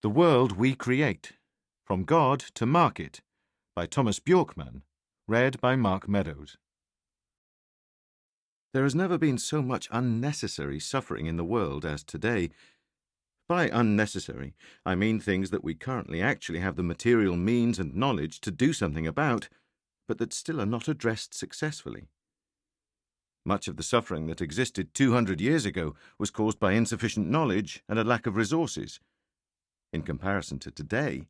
The World We Create, From God to Market, by Tomas Björkman, read by Mark Meadows. There has never been so much unnecessary suffering in the world as today. By unnecessary, I mean things that we currently actually have the material means and knowledge to do something about, but that still are not addressed successfully. Much of the suffering that existed 200 years ago was caused by insufficient knowledge and a lack of resources. In comparison to today,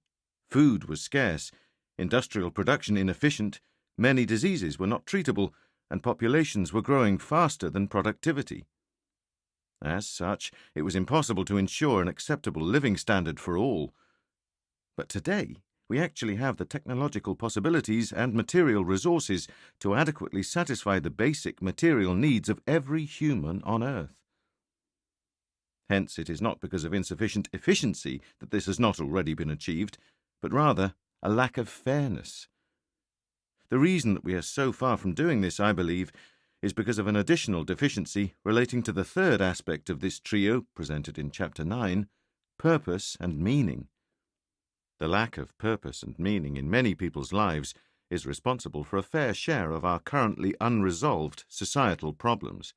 food was scarce, industrial production inefficient, many diseases were not treatable, and populations were growing faster than productivity. As such, it was impossible to ensure an acceptable living standard for all. But today, we actually have the technological possibilities and material resources to adequately satisfy the basic material needs of every human on Earth. Hence, it is not because of insufficient efficiency that this has not already been achieved, but rather a lack of fairness. The reason that we are so far from doing this, I believe, is because of an additional deficiency relating to the third aspect of this trio presented in Chapter 9, purpose and meaning. The lack of purpose and meaning in many people's lives is responsible for a fair share of our currently unresolved societal problems.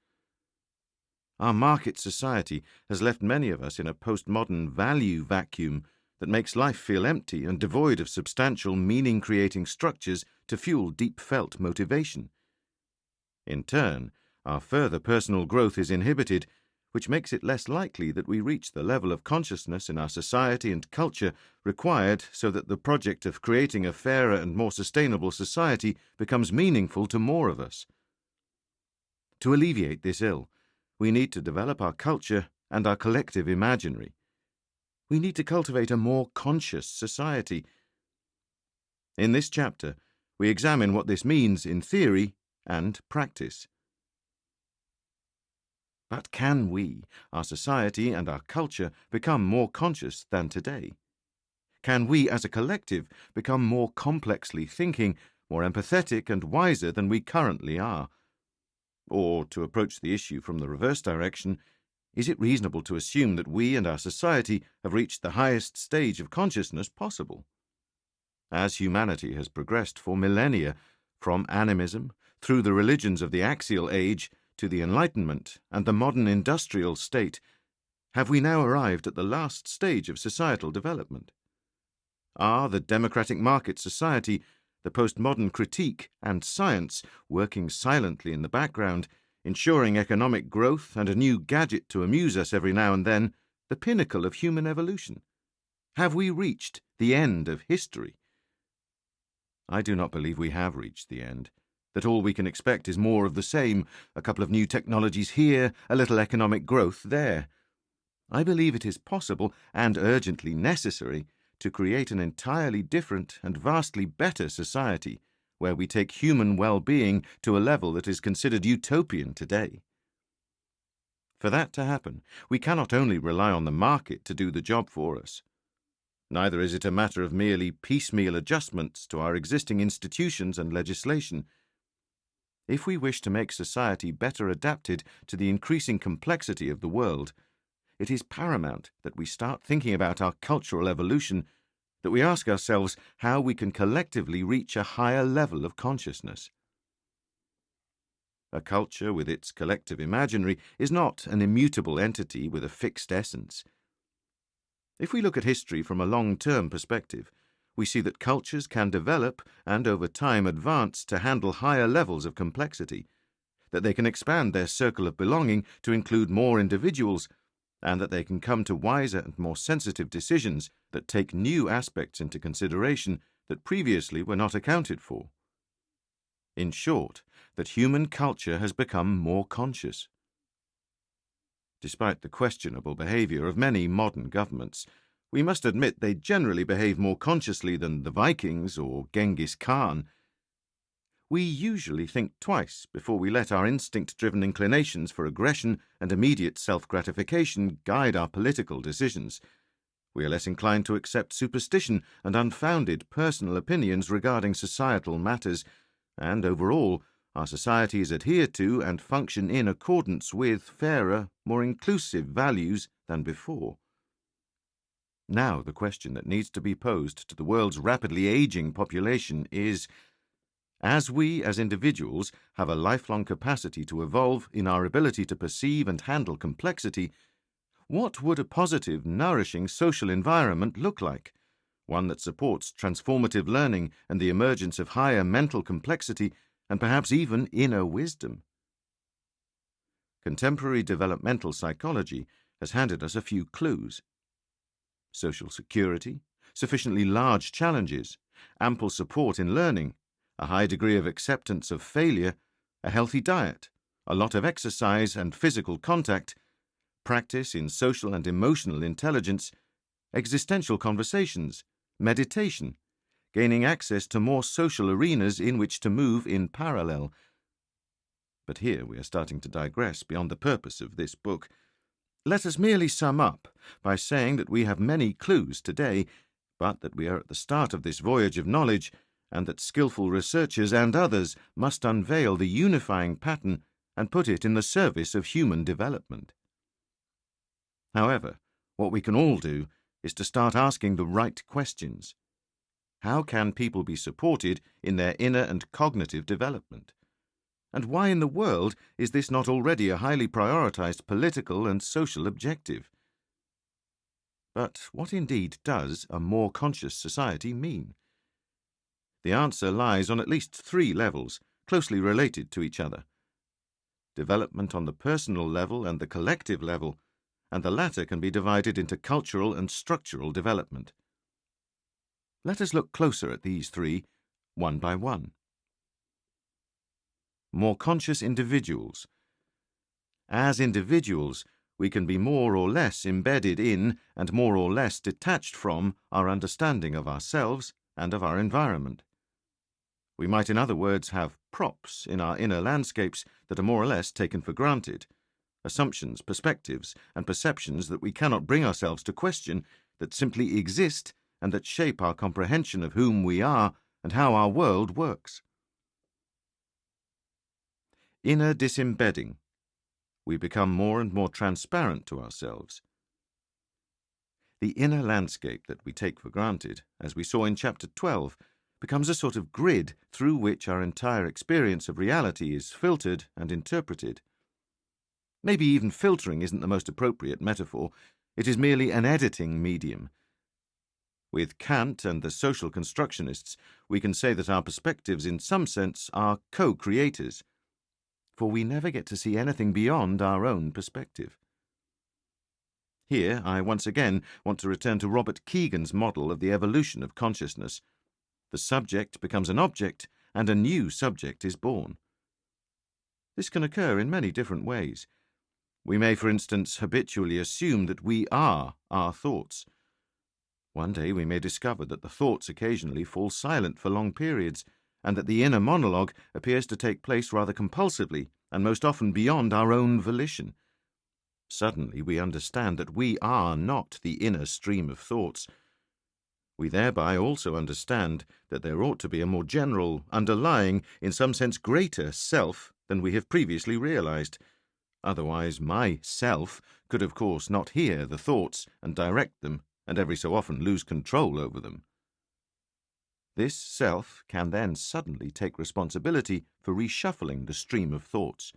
Our market society has left many of us in a postmodern value vacuum that makes life feel empty and devoid of substantial meaning-creating structures to fuel deep-felt motivation. In turn, our further personal growth is inhibited, which makes it less likely that we reach the level of consciousness in our society and culture required so that the project of creating a fairer and more sustainable society becomes meaningful to more of us. To alleviate this ill, we need to develop our culture and our collective imaginary. We need to cultivate a more conscious society. In this chapter, we examine what this means in theory and practice. But can we, our society and our culture, become more conscious than today? Can we, as a collective, become more complexly thinking, more empathetic and wiser than we currently are? Or, to approach the issue from the reverse direction, is it reasonable to assume that we and our society have reached the highest stage of consciousness possible? As humanity has progressed for millennia, from animism, through the religions of the axial age, to the Enlightenment and the modern industrial state, have we now arrived at the last stage of societal development? Are the democratic market society, the postmodern critique and science working silently in the background, ensuring economic growth and a new gadget to amuse us every now and then, the pinnacle of human evolution? Have we reached the end of history? I do not believe we have reached the end, that all we can expect is more of the same, a couple of new technologies here, a little economic growth there. I believe it is possible and urgently necessary to create an entirely different and vastly better society where we take human well-being to a level that is considered utopian today. For that to happen, we cannot only rely on the market to do the job for us. Neither is it a matter of merely piecemeal adjustments to our existing institutions and legislation. If we wish to make society better adapted to the increasing complexity of the world, it is paramount that we start thinking about our cultural evolution, that we ask ourselves how we can collectively reach a higher level of consciousness. A culture with its collective imaginary is not an immutable entity with a fixed essence. If we look at history from a long-term perspective, we see that cultures can develop and over time advance to handle higher levels of complexity, that they can expand their circle of belonging to include more individuals, and that they can come to wiser and more sensitive decisions that take new aspects into consideration that previously were not accounted for. In short, that human culture has become more conscious. Despite the questionable behavior of many modern governments, we must admit they generally behave more consciously than the Vikings or Genghis Khan. We usually think twice before we let our instinct-driven inclinations for aggression and immediate self-gratification guide our political decisions. We are less inclined to accept superstition and unfounded personal opinions regarding societal matters, and overall, our societies adhere to and function in accordance with fairer, more inclusive values than before. Now the question that needs to be posed to the world's rapidly aging population is, as we as individuals have a lifelong capacity to evolve in our ability to perceive and handle complexity, what would a positive, nourishing social environment look like? One that supports transformative learning and the emergence of higher mental complexity and perhaps even inner wisdom. Contemporary developmental psychology has handed us a few clues. Social security, sufficiently large challenges, ample support in learning, a high degree of acceptance of failure, a healthy diet, a lot of exercise and physical contact, practice in social and emotional intelligence, existential conversations, meditation, gaining access to more social arenas in which to move in parallel. But here we are starting to digress beyond the purpose of this book. Let us merely sum up by saying that we have many clues today, but that we are at the start of this voyage of knowledge, and that skillful researchers and others must unveil the unifying pattern and put it in the service of human development. However, what we can all do is to start asking the right questions. How can people be supported in their inner and cognitive development? And why in the world is this not already a highly prioritized political and social objective? But what indeed does a more conscious society mean? The answer lies on at least 3 levels, closely related to each other. Development on the personal level and the collective level, and the latter can be divided into cultural and structural development. Let us look closer at these 3, one by one. More conscious individuals. As individuals, we can be more or less embedded in and more or less detached from our understanding of ourselves and of our environment. We might, in other words, have props in our inner landscapes that are more or less taken for granted, assumptions, perspectives, and perceptions that we cannot bring ourselves to question, that simply exist and that shape our comprehension of whom we are and how our world works. Inner disembedding. We become more and more transparent to ourselves. The inner landscape that we take for granted, as we saw in Chapter 12, becomes a sort of grid through which our entire experience of reality is filtered and interpreted. Maybe even filtering isn't the most appropriate metaphor. It is merely an editing medium. With Kant and the social constructionists, we can say that our perspectives in some sense are co-creators, for we never get to see anything beyond our own perspective. Here I once again want to return to Robert Kegan's model of the evolution of consciousness. The subject becomes an object, and a new subject is born. This can occur in many different ways. We may, for instance, habitually assume that we are our thoughts. One day we may discover that the thoughts occasionally fall silent for long periods, and that the inner monologue appears to take place rather compulsively, and most often beyond our own volition. Suddenly we understand that we are not the inner stream of thoughts. We thereby also understand that there ought to be a more general, underlying, in some sense greater self than we have previously realized. Otherwise my self could of course not hear the thoughts and direct them, and every so often lose control over them. This self can then suddenly take responsibility for reshuffling the stream of thoughts.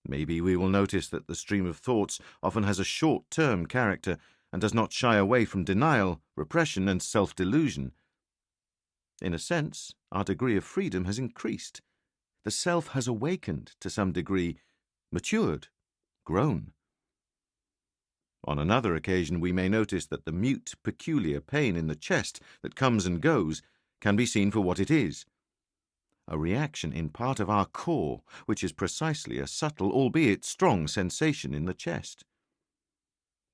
Maybe we will notice that the stream of thoughts often has a short-term character and does not shy away from denial, repression, and self-delusion. In a sense, our degree of freedom has increased. The self has awakened to some degree, matured, grown. On another occasion we may notice that the mute, peculiar pain in the chest that comes and goes can be seen for what it is. A reaction in part of our core, which is precisely a subtle, albeit strong, sensation in the chest.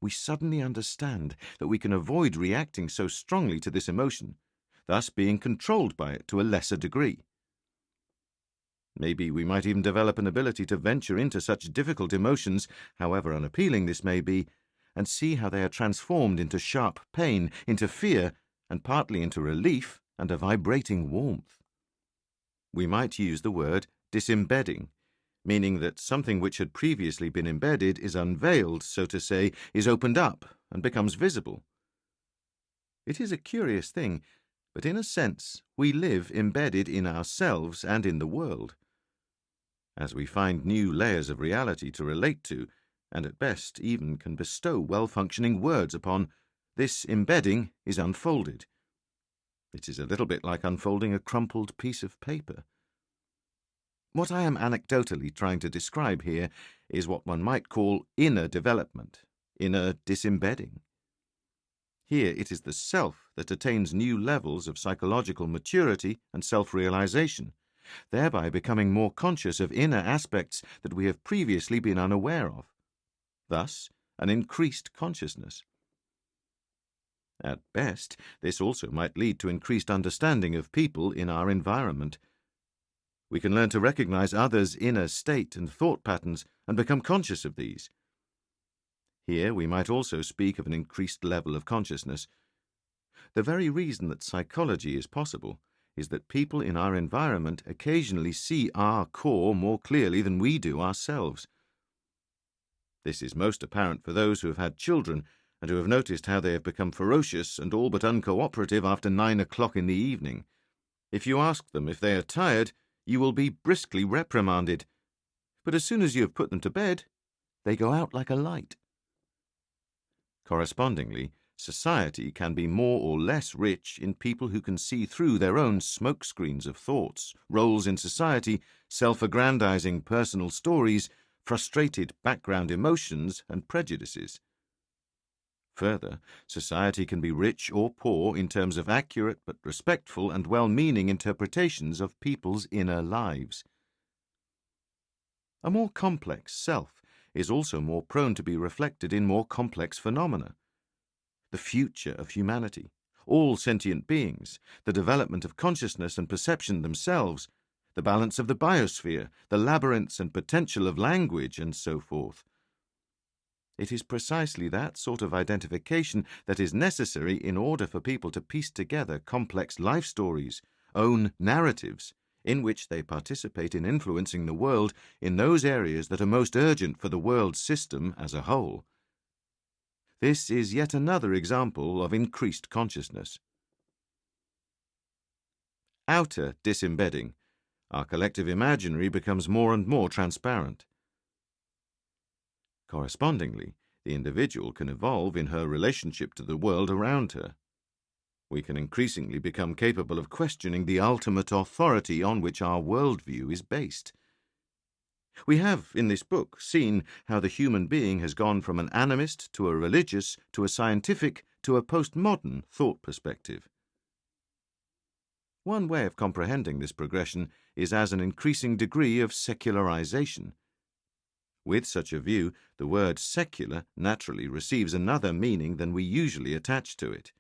We suddenly understand that we can avoid reacting so strongly to this emotion, thus being controlled by it to a lesser degree. Maybe we might even develop an ability to venture into such difficult emotions, however unappealing this may be, and see how they are transformed into sharp pain, into fear, and partly into relief and a vibrating warmth. We might use the word disembedding, meaning that something which had previously been embedded is unveiled, so to say, is opened up and becomes visible, It is a curious thing, but in a sense we live embedded in ourselves and in the world. As we find new layers of reality to relate to, and at best even can bestow well-functioning words upon, this embedding is unfolded. It is a little bit like unfolding a crumpled piece of paper. What I am anecdotally trying to describe here is what one might call inner development, inner disembedding. Here it is the self that attains new levels of psychological maturity and self-realization, thereby becoming more conscious of inner aspects that we have previously been unaware of. Thus, an increased consciousness. At best, this also might lead to increased understanding of people in our environment. We can learn to recognize others' inner state and thought patterns and become conscious of these. Here we might also speak of an increased level of consciousness. The very reason that psychology is possible is that people in our environment occasionally see our core more clearly than we do ourselves. This is most apparent for those who have had children and who have noticed how they have become ferocious and all but uncooperative after 9 o'clock in the evening. If you ask them if they are tired, you will be briskly reprimanded. But as soon as you have put them to bed, they go out like a light. Correspondingly, society can be more or less rich in people who can see through their own smokescreens of thoughts, roles in society, self-aggrandizing personal stories, frustrated background emotions, and prejudices. Further, society can be rich or poor in terms of accurate but respectful and well-meaning interpretations of people's inner lives. A more complex self is also more prone to be reflected in more complex phenomena. The future of humanity, all sentient beings, the development of consciousness and perception themselves, the balance of the biosphere, the labyrinths and potential of language, and so forth. It is precisely that sort of identification that is necessary in order for people to piece together complex life stories, own narratives, in which they participate in influencing the world in those areas that are most urgent for the world's system as a whole. This is yet another example of increased consciousness. Outer disembedding. Our collective imaginary becomes more and more transparent. Correspondingly, the individual can evolve in her relationship to the world around her. We can increasingly become capable of questioning the ultimate authority on which our worldview is based. We have, in this book, seen how the human being has gone from an animist to a religious to a scientific to a postmodern thought perspective. One way of comprehending this progression is as an increasing degree of secularization. With such a view, the word secular naturally receives another meaning than we usually attach to it.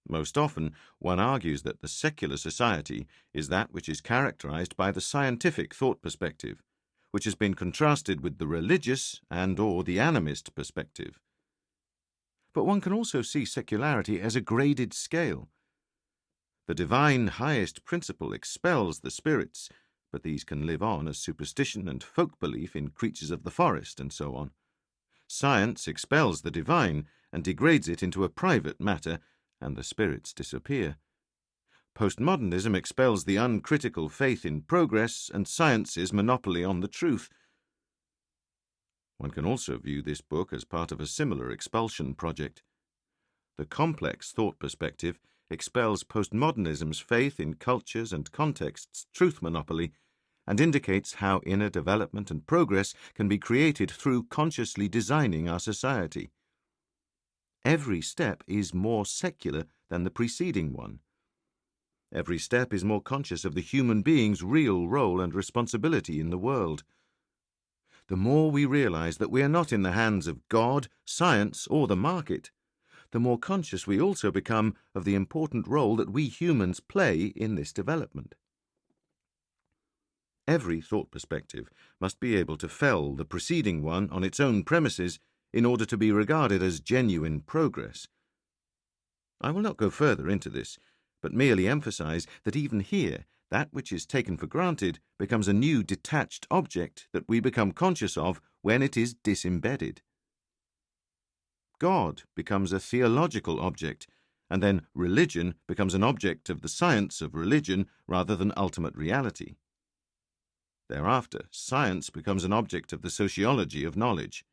Most often, one argues that the secular society is that which is characterized by the scientific thought perspective, which has been contrasted with the religious and/or the animist perspective. But one can also see secularity as a graded scale. The divine highest principle expels the spirits, but these can live on as superstition and folk belief in creatures of the forest and so on. Science expels the divine and degrades it into a private matter, and the spirits disappear. Postmodernism expels the uncritical faith in progress and science's monopoly on the truth. One can also view this book as part of a similar expulsion project. The complex thought perspective expels postmodernism's faith in cultures and contexts' truth monopoly and indicates how inner development and progress can be created through consciously designing our society. Every step is more secular than the preceding one. Every step is more conscious of the human being's real role and responsibility in the world. The more we realize that we are not in the hands of God, science, or the market, the more conscious we also become of the important role that we humans play in this development. Every thought perspective must be able to fell the preceding one on its own premises in order to be regarded as genuine progress. I will not go further into this, but merely emphasize that even here, that which is taken for granted becomes a new detached object that we become conscious of when it is disembedded. God becomes a theological object, and then religion becomes an object of the science of religion rather than ultimate reality. Thereafter, science becomes an object of the sociology of knowledge.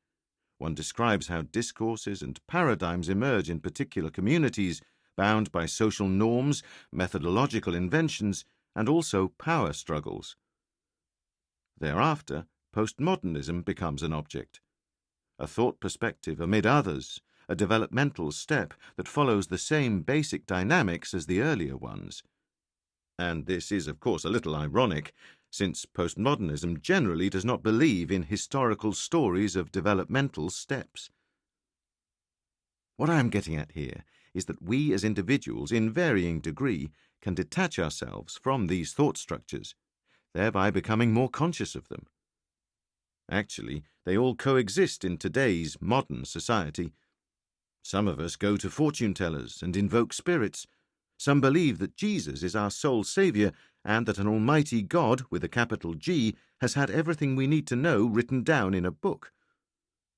One describes how discourses and paradigms emerge in particular communities, bound by social norms, methodological inventions, and also power struggles. Thereafter, postmodernism becomes an object, a thought perspective amid others, a developmental step that follows the same basic dynamics as the earlier ones. And this is, of course, a little ironic, since postmodernism generally does not believe in historical stories of developmental steps. What I am getting at here is that we as individuals, in varying degree, can detach ourselves from these thought structures, thereby becoming more conscious of them. Actually, they all coexist in today's modern society. Some of us go to fortune-tellers and invoke spirits. Some believe that Jesus is our sole saviour and that an almighty God, with a capital G, has had everything we need to know written down in a book.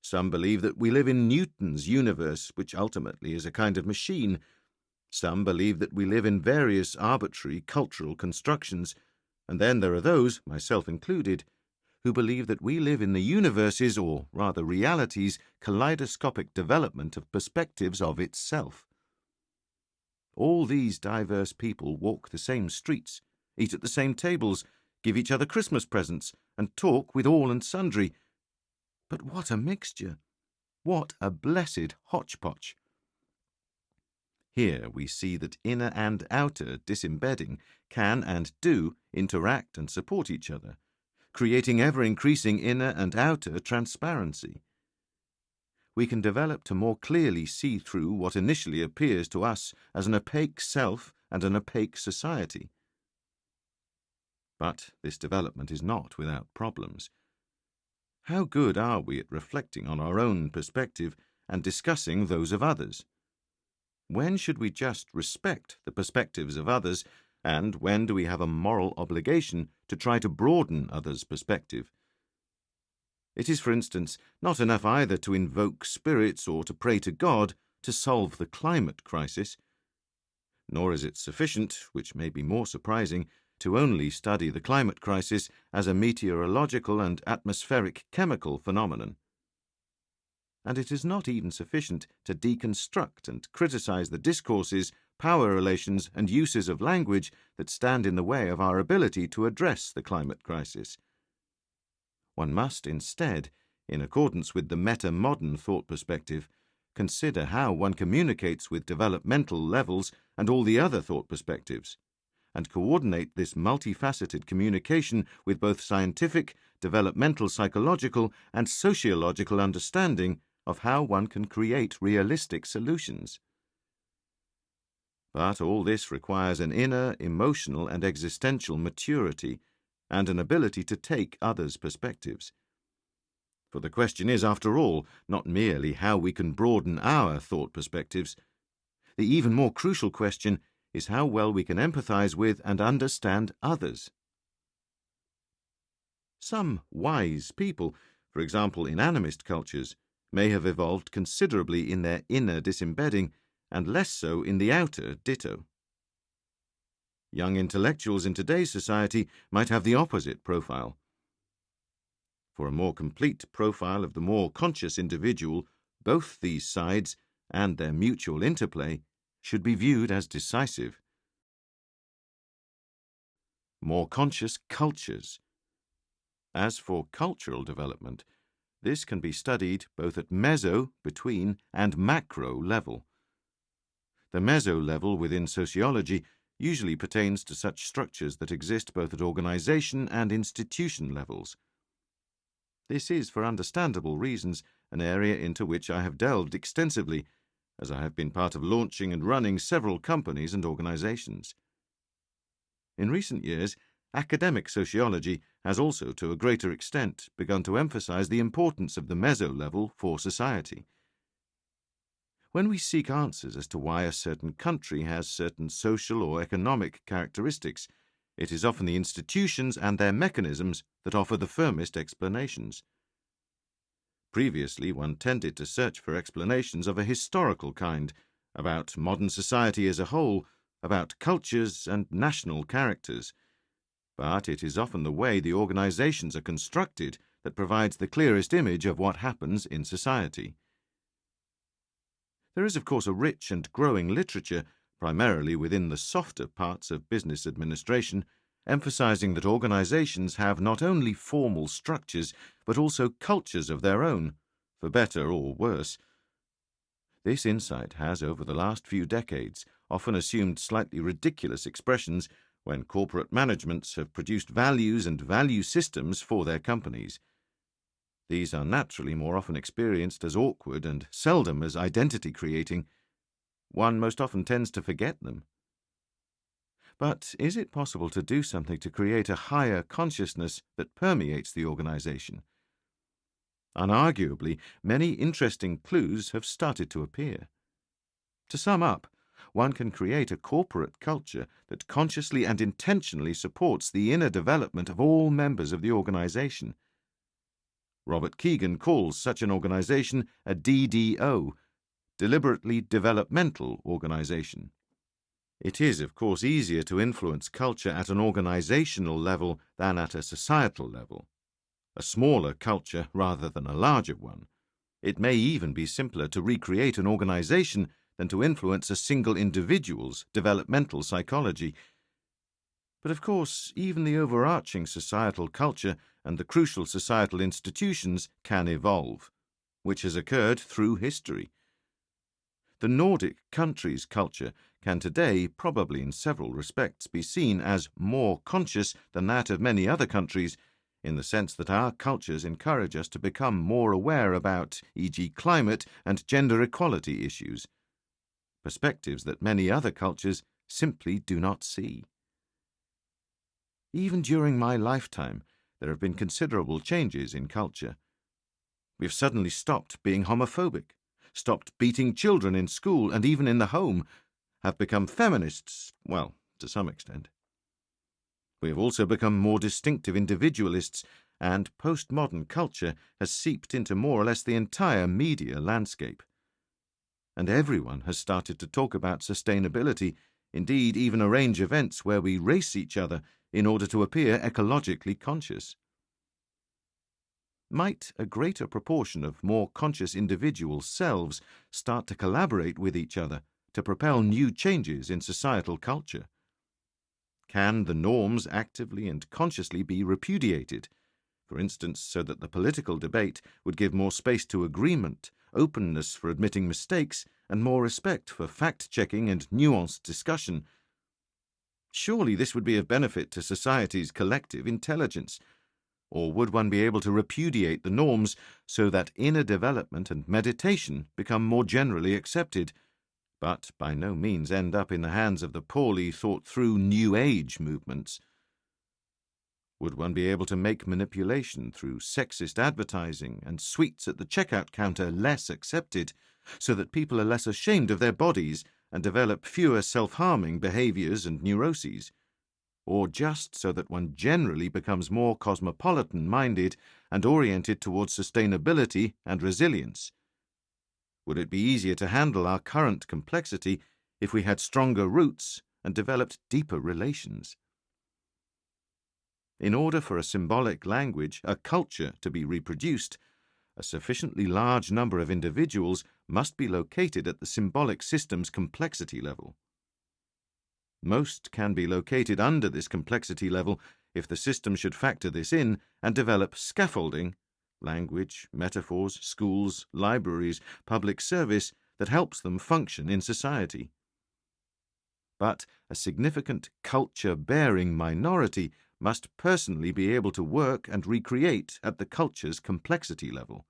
Some believe that we live in Newton's universe, which ultimately is a kind of machine. Some believe that we live in various arbitrary cultural constructions. And then there are those, myself included, who believe that we live in the universe's, or rather reality's, kaleidoscopic development of perspectives of itself. All these diverse people walk the same streets, eat at the same tables, give each other Christmas presents, and talk with all and sundry. But what a mixture! What a blessed hodgepodge! Here we see that inner and outer disembedding can and do interact and support each other, creating ever-increasing inner and outer transparency. We can develop to more clearly see through what initially appears to us as an opaque self and an opaque society. But this development is not without problems. How good are we at reflecting on our own perspective and discussing those of others? When should we just respect the perspectives of others, and when do we have a moral obligation to try to broaden others' perspective? It is, for instance, not enough either to invoke spirits or to pray to God to solve the climate crisis. Nor is it sufficient, which may be more surprising, to only study the climate crisis as a meteorological and atmospheric chemical phenomenon. And it is not even sufficient to deconstruct and criticize the discourses, power relations, and uses of language that stand in the way of our ability to address the climate crisis. One must instead, in accordance with the meta-modern thought perspective, consider how one communicates with developmental levels and all the other thought perspectives, and coordinate this multifaceted communication with both scientific, developmental psychological, and sociological understanding of how one can create realistic solutions. But all this requires an inner, emotional, and existential maturity, and an ability to take others' perspectives. For the question is, after all, not merely how we can broaden our thought perspectives. The even more crucial question is how well we can empathize with and understand others. Some wise people, for example in animist cultures, may have evolved considerably in their inner disembedding and less so in the outer ditto. Young intellectuals in today's society might have the opposite profile. For a more complete profile of the more conscious individual, both these sides and their mutual interplay should be viewed as decisive. More conscious cultures. As for cultural development, this can be studied both at meso, between, and macro level. The meso level within sociology usually pertains to such structures that exist both at organization and institution levels. This is, for understandable reasons, an area into which I have delved extensively, as I have been part of launching and running several companies and organizations. In recent years, academic sociology has also, to a greater extent, begun to emphasize the importance of the meso level for society. When we seek answers as to why a certain country has certain social or economic characteristics, it is often the institutions and their mechanisms that offer the firmest explanations. Previously, one tended to search for explanations of a historical kind, about modern society as a whole, about cultures and national characters. But it is often the way the organizations are constructed that provides the clearest image of what happens in society. There is, of course, a rich and growing literature, primarily within the softer parts of business administration, emphasizing that organizations have not only formal structures, but also cultures of their own, for better or worse. This insight has, over the last few decades, often assumed slightly ridiculous expressions when corporate managements have produced values and value systems for their companies. These are naturally more often experienced as awkward and seldom as identity-creating. One most often tends to forget them. But is it possible to do something to create a higher consciousness that permeates the organization? Unarguably, many interesting clues have started to appear. To sum up, one can create a corporate culture that consciously and intentionally supports the inner development of all members of the organization. Robert Keegan calls such an organization a DDO, deliberately developmental organization. It is, of course, easier to influence culture at an organizational level than at a societal level. A smaller culture rather than a larger one. It may even be simpler to recreate an organization than to influence a single individual's developmental psychology. But of course, even the overarching societal culture and the crucial societal institutions can evolve, which has occurred through history. The Nordic countries' culture can today probably in several respects be seen as more conscious than that of many other countries, in the sense that our cultures encourage us to become more aware about, e.g., climate and gender equality issues, perspectives that many other cultures simply do not see. Even during my lifetime, there have been considerable changes in culture. We've suddenly stopped being homophobic, stopped beating children in school and even in the home, have become feminists, well, to some extent. We have also become more distinctive individualists, and postmodern culture has seeped into more or less the entire media landscape. And everyone has started to talk about sustainability, indeed even arrange events where we race each other in order to appear ecologically conscious. Might a greater proportion of more conscious individual selves start to collaborate with each other to propel new changes in societal culture? Can the norms actively and consciously be repudiated, for instance, so that the political debate would give more space to agreement, openness for admitting mistakes, and more respect for fact-checking and nuanced discussion? Surely this would be of benefit to society's collective intelligence. Or would one be able to repudiate the norms so that inner development and meditation become more generally accepted, but by no means end up in the hands of the poorly thought-through New Age movements? Would one be able to make manipulation through sexist advertising and sweets at the checkout counter less accepted, so that people are less ashamed of their bodies and develop fewer self-harming behaviors and neuroses? Or just so that one generally becomes more cosmopolitan-minded and oriented towards sustainability and resilience? Would it be easier to handle our current complexity if we had stronger roots and developed deeper relations? In order for a symbolic language, a culture, to be reproduced, a sufficiently large number of individuals must be located at the symbolic system's complexity level. Most can be located under this complexity level if the system should factor this in and develop scaffolding, language, metaphors, schools, libraries, public service that helps them function in society. But a significant culture-bearing minority must personally be able to work and recreate at the culture's complexity level.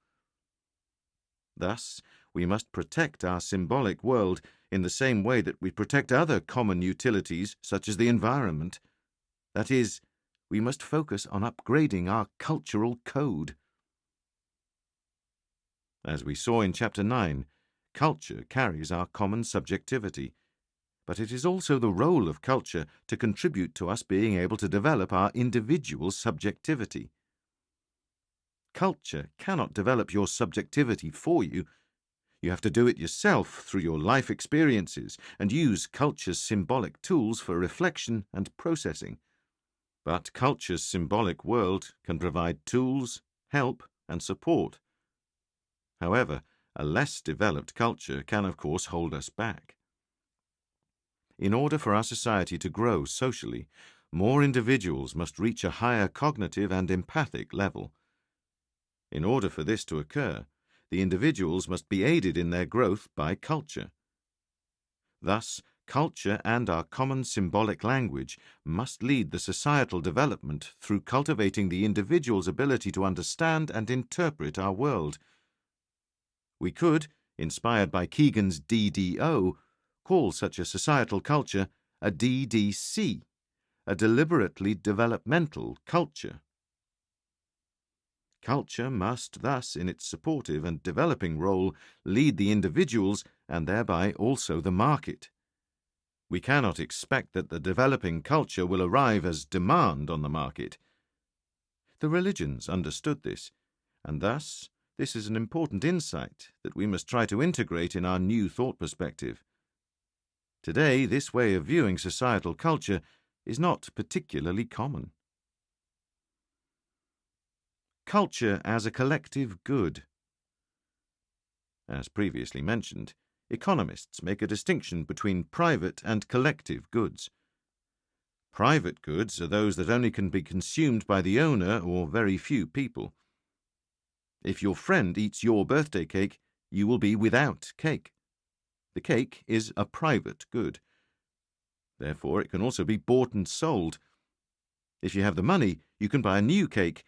Thus, we must protect our symbolic world in the same way that we protect other common utilities such as the environment. That is, we must focus on upgrading our cultural code. As we saw in Chapter 9, culture carries our common subjectivity, but it is also the role of culture to contribute to us being able to develop our individual subjectivity. Culture cannot develop your subjectivity for you. You have to do it yourself through your life experiences and use culture's symbolic tools for reflection and processing. But culture's symbolic world can provide tools, help, and support. However, a less developed culture can, of course, hold us back. In order for our society to grow socially, more individuals must reach a higher cognitive and empathic level. In order for this to occur, the individuals must be aided in their growth by culture. Thus, culture and our common symbolic language must lead the societal development through cultivating the individual's ability to understand and interpret our world. We could, inspired by Keegan's DDO, call such a societal culture a DDC, a deliberately developmental culture. Culture must thus, in its supportive and developing role, lead the individuals and thereby also the market. We cannot expect that the developing culture will arrive as demand on the market. The religions understood this, and thus this is an important insight that we must try to integrate in our new thought perspective. Today, this way of viewing societal culture is not particularly common. Culture as a collective good. As previously mentioned, economists make a distinction between private and collective goods. Private goods are those that only can be consumed by the owner or very few people. If your friend eats your birthday cake, you will be without cake. The cake is a private good. Therefore, it can also be bought and sold. If you have the money, you can buy a new cake,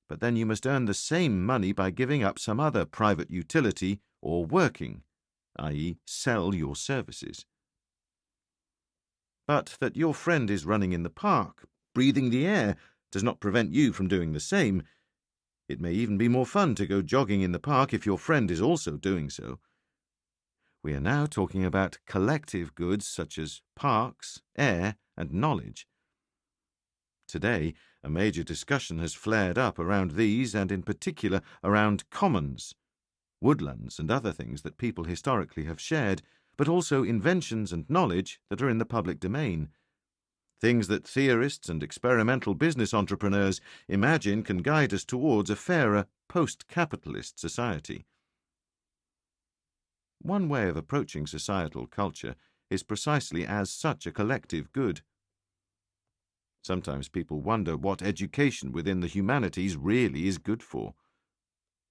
but then you must earn the same money by giving up some other private utility or working, i.e., sell your services. But that your friend is running in the park, breathing the air, does not prevent you from doing the same. It may even be more fun to go jogging in the park if your friend is also doing so. We are now talking about collective goods such as parks, air, and knowledge. Today, a major discussion has flared up around these and in particular around commons, woodlands and other things that people historically have shared, but also inventions and knowledge that are in the public domain. Things that theorists and experimental business entrepreneurs imagine can guide us towards a fairer post-capitalist society. One way of approaching societal culture is precisely as such a collective good. Sometimes people wonder what education within the humanities really is good for.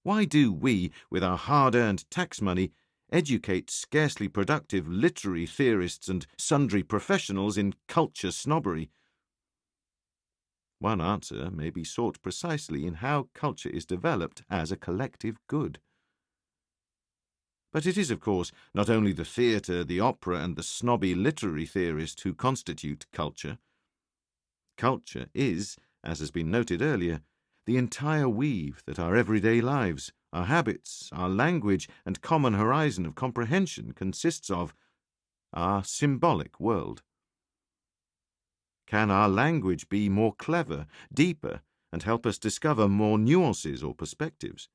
Why do we, with our hard-earned tax money, educate scarcely productive literary theorists and sundry professionals in culture snobbery? One answer may be sought precisely in how culture is developed as a collective good. But it is, of course, not only the theatre, the opera, and the snobby literary theorist who constitute culture. Culture is, as has been noted earlier, the entire weave that our everyday lives, our habits, our language, and common horizon of comprehension consists of, our symbolic world. Can our language be more clever, deeper, and help us discover more nuances or perspectives?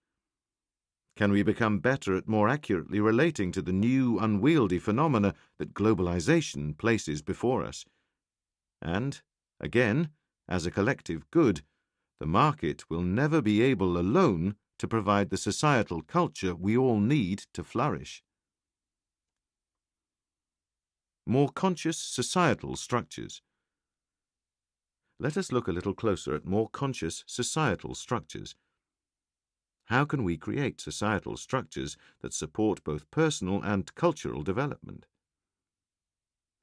Can we become better at more accurately relating to the new, unwieldy phenomena that globalization places before us? And, again, as a collective good, the market will never be able alone to provide the societal culture we all need to flourish. More conscious societal structures. Let us look a little closer at more conscious societal structures. How can we create societal structures that support both personal and cultural development?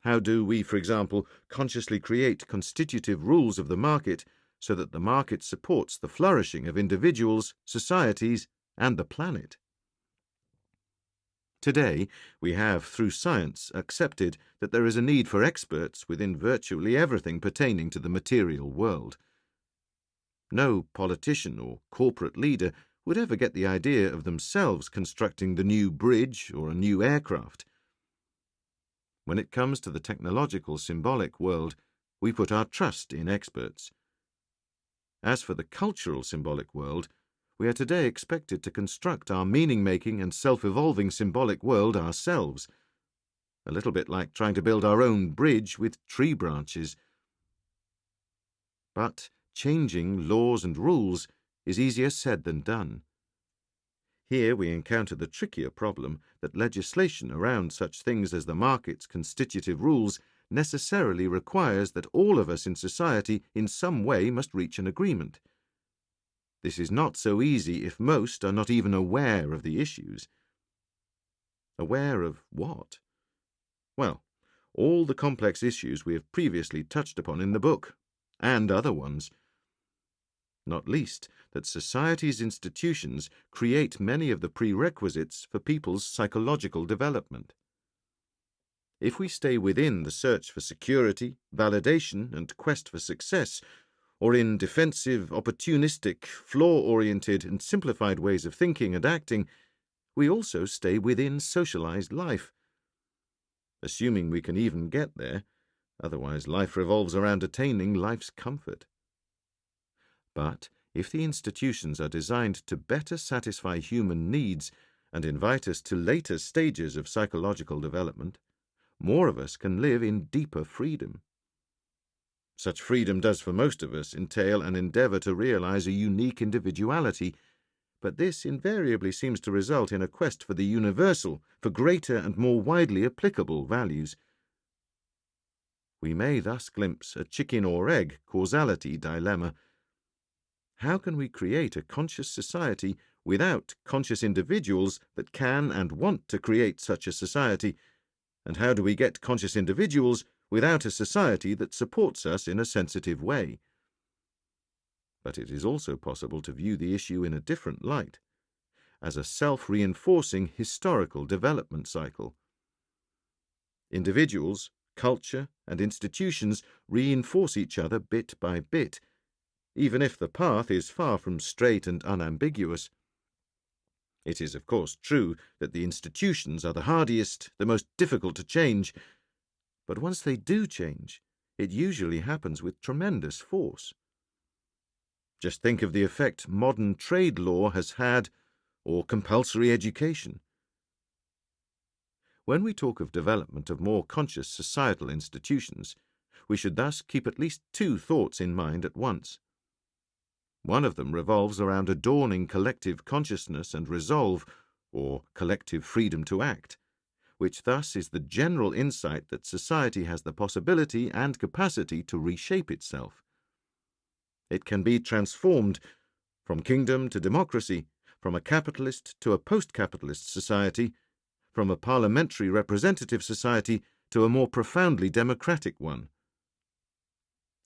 How do we, for example, consciously create constitutive rules of the market so that the market supports the flourishing of individuals, societies, and the planet? Today, we have, through science, accepted that there is a need for experts within virtually everything pertaining to the material world. No politician or corporate leader would ever get the idea of themselves constructing the new bridge or a new aircraft. When it comes to the technological symbolic world, we put our trust in experts. As for the cultural symbolic world, We are today expected to construct our meaning-making and self-evolving symbolic world ourselves, a little bit like trying to build our own bridge with tree branches. But changing laws and rules is easier said than done. Here we encounter the trickier problem that legislation around such things as the market's constitutive rules necessarily requires that all of us in society in some way must reach an agreement. This is not so easy if most are not even aware of the issues. Aware of what? Well, all the complex issues we have previously touched upon in the book, and other ones. Not least that society's institutions create many of the prerequisites for people's psychological development. If we stay within the search for security, validation, and quest for success, or in defensive, opportunistic, flaw-oriented, and simplified ways of thinking and acting, we also stay within socialized life. Assuming we can even get there, otherwise life revolves around attaining life's comfort. But if the institutions are designed to better satisfy human needs and invite us to later stages of psychological development, more of us can live in deeper freedom. Such freedom does for most of us entail an endeavor to realize a unique individuality, but this invariably seems to result in a quest for the universal, for greater and more widely applicable values. We may thus glimpse a chicken or egg causality dilemma. How can we create a conscious society without conscious individuals that can and want to create such a society? And how do we get conscious individuals without a society that supports us in a sensitive way? But it is also possible to view the issue in a different light, as a self-reinforcing historical development cycle. Individuals, culture, and institutions reinforce each other bit by bit, even if the path is far from straight and unambiguous. It is, of course, true that the institutions are the hardiest, the most difficult to change, but once they do change, it usually happens with tremendous force. Just think of the effect modern trade law has had, or compulsory education. When we talk of development of more conscious societal institutions, we should thus keep at least two thoughts in mind at once. One of them revolves around adorning collective consciousness and resolve, or collective freedom to act, which thus is the general insight that society has the possibility and capacity to reshape itself. It can be transformed from kingdom to democracy, from a capitalist to a post-capitalist society, from a parliamentary representative society to a more profoundly democratic one.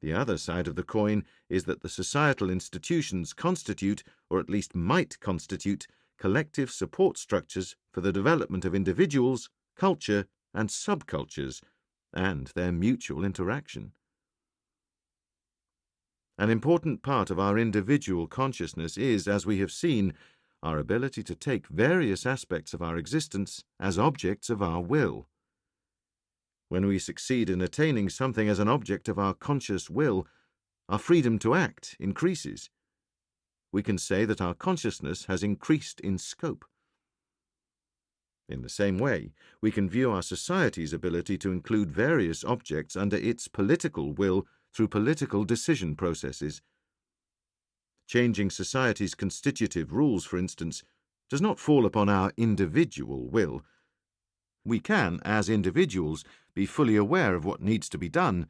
The other side of the coin is that the societal institutions constitute, or at least might constitute, collective support structures for the development of individuals, culture, and subcultures, and their mutual interaction. An important part of our individual consciousness is, as we have seen, our ability to take various aspects of our existence as objects of our will. When we succeed in attaining something as an object of our conscious will, our freedom to act increases. We can say that our consciousness has increased in scope. In the same way, we can view our society's ability to include various objects under its political will through political decision processes. Changing society's constitutive rules, for instance, does not fall upon our individual will. We can, as individuals, be fully aware of what needs to be done,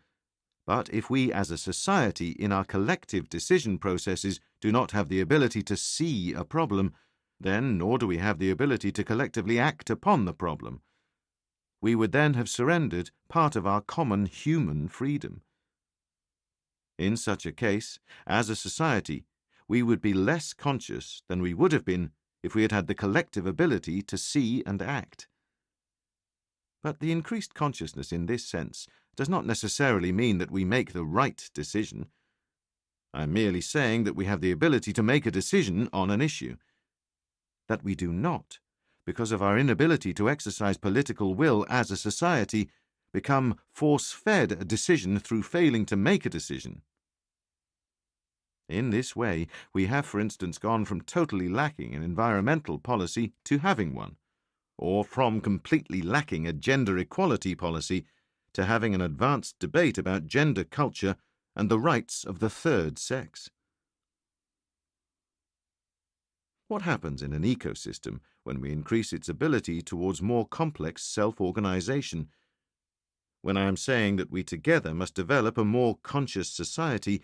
but if we as a society in our collective decision processes do not have the ability to see a problem, then nor do we have the ability to collectively act upon the problem. We would then have surrendered part of our common human freedom. In such a case, as a society, we would be less conscious than we would have been if we had had the collective ability to see and act. But the increased consciousness in this sense does not necessarily mean that we make the right decision. I am merely saying that we have the ability to make a decision on an issue. That we do not, because of our inability to exercise political will as a society, become force-fed a decision through failing to make a decision. In this way, we have, for instance, gone from totally lacking an environmental policy to having one, or from completely lacking a gender equality policy to having an advanced debate about gender culture and the rights of the third sex. What happens in an ecosystem when we increase its ability towards more complex self-organization? When I am saying that we together must develop a more conscious society,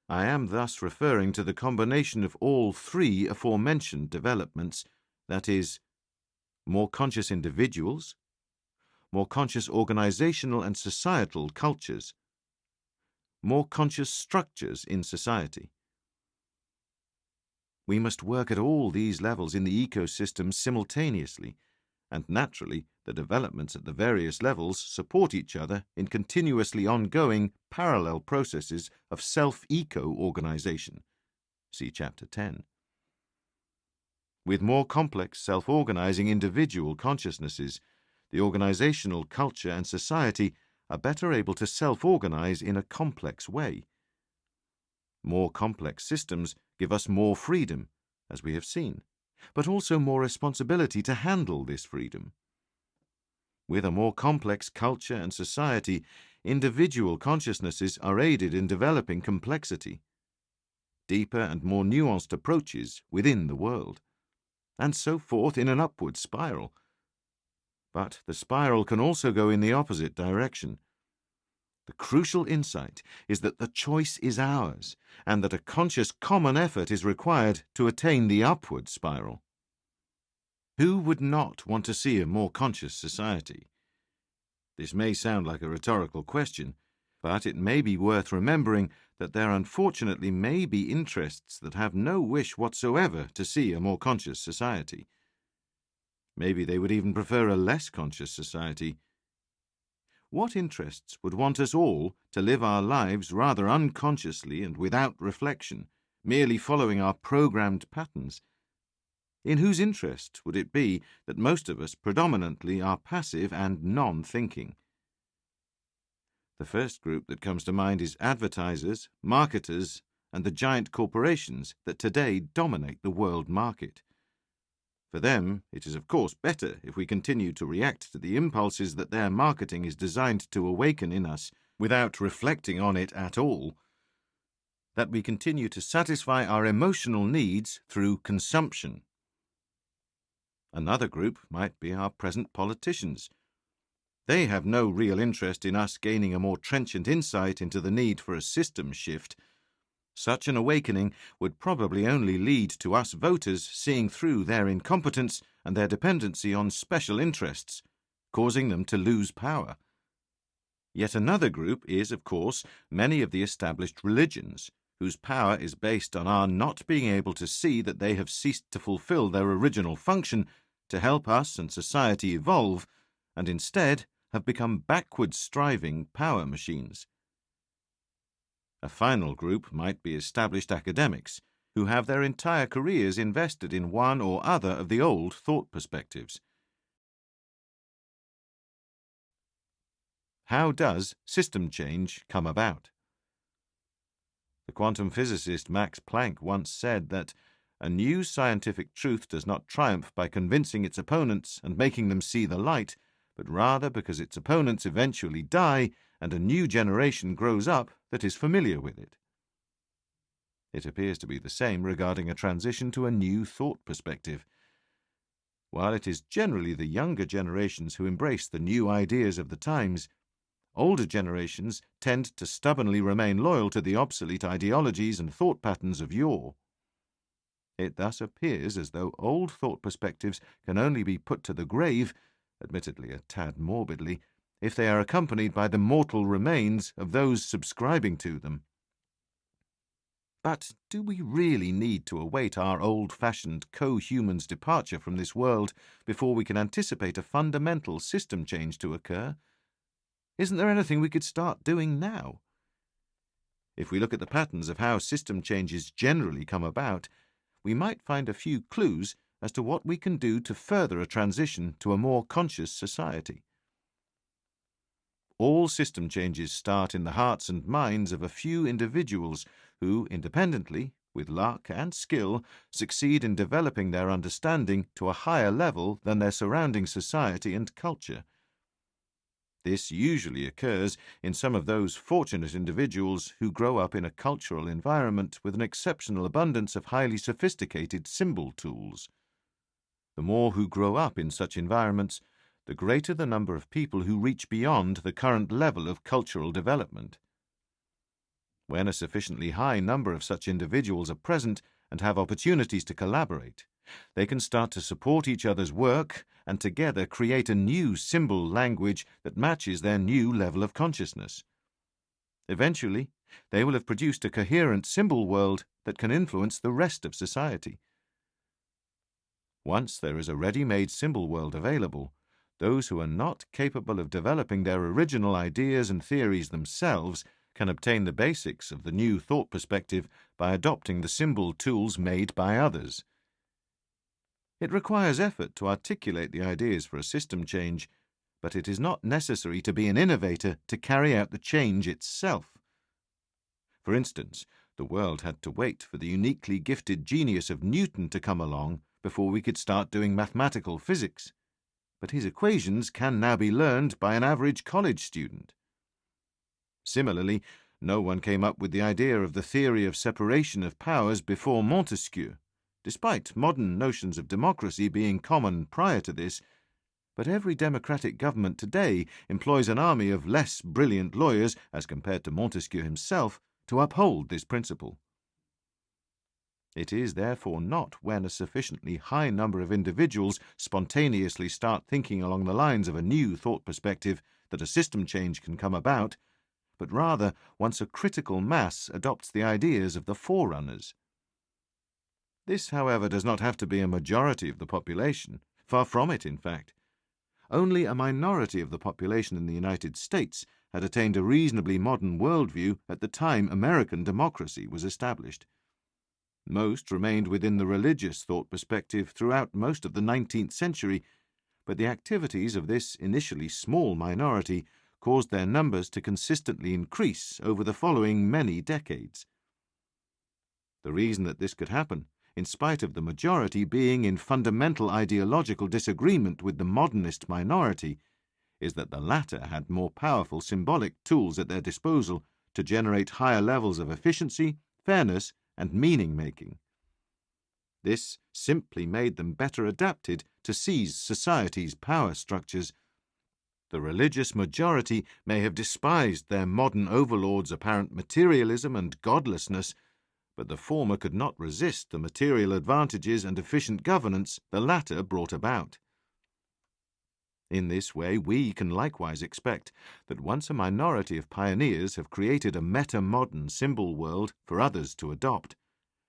I am thus referring to the combination of all three aforementioned developments, that is, more conscious individuals, more conscious organizational and societal cultures, more conscious structures in society. We must work at all these levels in the ecosystem simultaneously, and naturally the developments at the various levels support each other in continuously ongoing parallel processes of self-eco-organization. See Chapter 10. With more complex self-organizing individual consciousnesses, the organizational culture and society are better able to self-organize in a complex way. More complex systems give us more freedom, as we have seen, but also more responsibility to handle this freedom. With a more complex culture and society, individual consciousnesses are aided in developing complexity, deeper and more nuanced approaches within the world, and so forth in an upward spiral. But the spiral can also go in the opposite direction. The crucial insight is that the choice is ours, and that a conscious common effort is required to attain the upward spiral. Who would not want to see a more conscious society? This may sound like a rhetorical question, but it may be worth remembering that there unfortunately may be interests that have no wish whatsoever to see a more conscious society. Maybe they would even prefer a less conscious society. What interests would want us all to live our lives rather unconsciously and without reflection, merely following our programmed patterns? In whose interest would it be that most of us predominantly are passive and non-thinking? The first group that comes to mind is advertisers, marketers, and the giant corporations that today dominate the world market. For them, it is of course better if we continue to react to the impulses that their marketing is designed to awaken in us without reflecting on it at all, that we continue to satisfy our emotional needs through consumption. Another group might be our present politicians. They have no real interest in us gaining a more trenchant insight into the need for a system shift. Such an awakening would probably only lead to us voters seeing through their incompetence and their dependency on special interests, causing them to lose power. Yet another group is, of course, many of the established religions, whose power is based on our not being able to see that they have ceased to fulfill their original function to help us and society evolve, and instead have become backward-striving power machines. A final group might be established academics, who have their entire careers invested in one or other of the old thought perspectives. How does system change come about? The quantum physicist Max Planck once said that a new scientific truth does not triumph by convincing its opponents and making them see the light, but rather because its opponents eventually die and a new generation grows up that is familiar with it. It appears to be the same regarding a transition to a new thought perspective. While it is generally the younger generations who embrace the new ideas of the times, older generations tend to stubbornly remain loyal to the obsolete ideologies and thought patterns of yore. It thus appears as though old thought perspectives can only be put to the grave, admittedly a tad morbidly, if they are accompanied by the mortal remains of those subscribing to them. But do we really need to await our old-fashioned co-human's departure from this world before we can anticipate a fundamental system change to occur? Isn't there anything we could start doing now? If we look at the patterns of how system changes generally come about, we might find a few clues as to what we can do to further a transition to a more conscious society. All system changes start in the hearts and minds of a few individuals who, independently, with luck and skill, succeed in developing their understanding to a higher level than their surrounding society and culture. This usually occurs in some of those fortunate individuals who grow up in a cultural environment with an exceptional abundance of highly sophisticated symbol tools. The more who grow up in such environments, the greater the number of people who reach beyond the current level of cultural development. When a sufficiently high number of such individuals are present and have opportunities to collaborate, they can start to support each other's work and together create a new symbol language that matches their new level of consciousness. Eventually, they will have produced a coherent symbol world that can influence the rest of society. Once there is a ready-made symbol world available, those who are not capable of developing their original ideas and theories themselves can obtain the basics of the new thought perspective by adopting the symbol tools made by others. It requires effort to articulate the ideas for a system change, but it is not necessary to be an innovator to carry out the change itself. For instance, the world had to wait for the uniquely gifted genius of Newton to come along before we could start doing mathematical physics, but his equations can now be learned by an average college student. Similarly, no one came up with the idea of the theory of separation of powers before Montesquieu, despite modern notions of democracy being common prior to this, but every democratic government today employs an army of less brilliant lawyers, as compared to Montesquieu himself, to uphold this principle. It is therefore not when a sufficiently high number of individuals spontaneously start thinking along the lines of a new thought perspective that a system change can come about, but rather once a critical mass adopts the ideas of the forerunners. This, however, does not have to be a majority of the population. Far from it, in fact. Only a minority of the population in the United States had attained a reasonably modern worldview at the time American democracy was established. Most remained within the religious thought perspective throughout most of the 19th century, but the activities of this initially small minority caused their numbers to consistently increase over the following many decades. The reason that this could happen, in spite of the majority being in fundamental ideological disagreement with the modernist minority, is that the latter had more powerful symbolic tools at their disposal to generate higher levels of efficiency, fairness, and meaning-making. This simply made them better adapted to seize society's power structures. The religious majority may have despised their modern overlords' apparent materialism and godlessness, but the former could not resist the material advantages and efficient governance the latter brought about. In this way, we can likewise expect that once a minority of pioneers have created a meta-modern symbol world for others to adopt,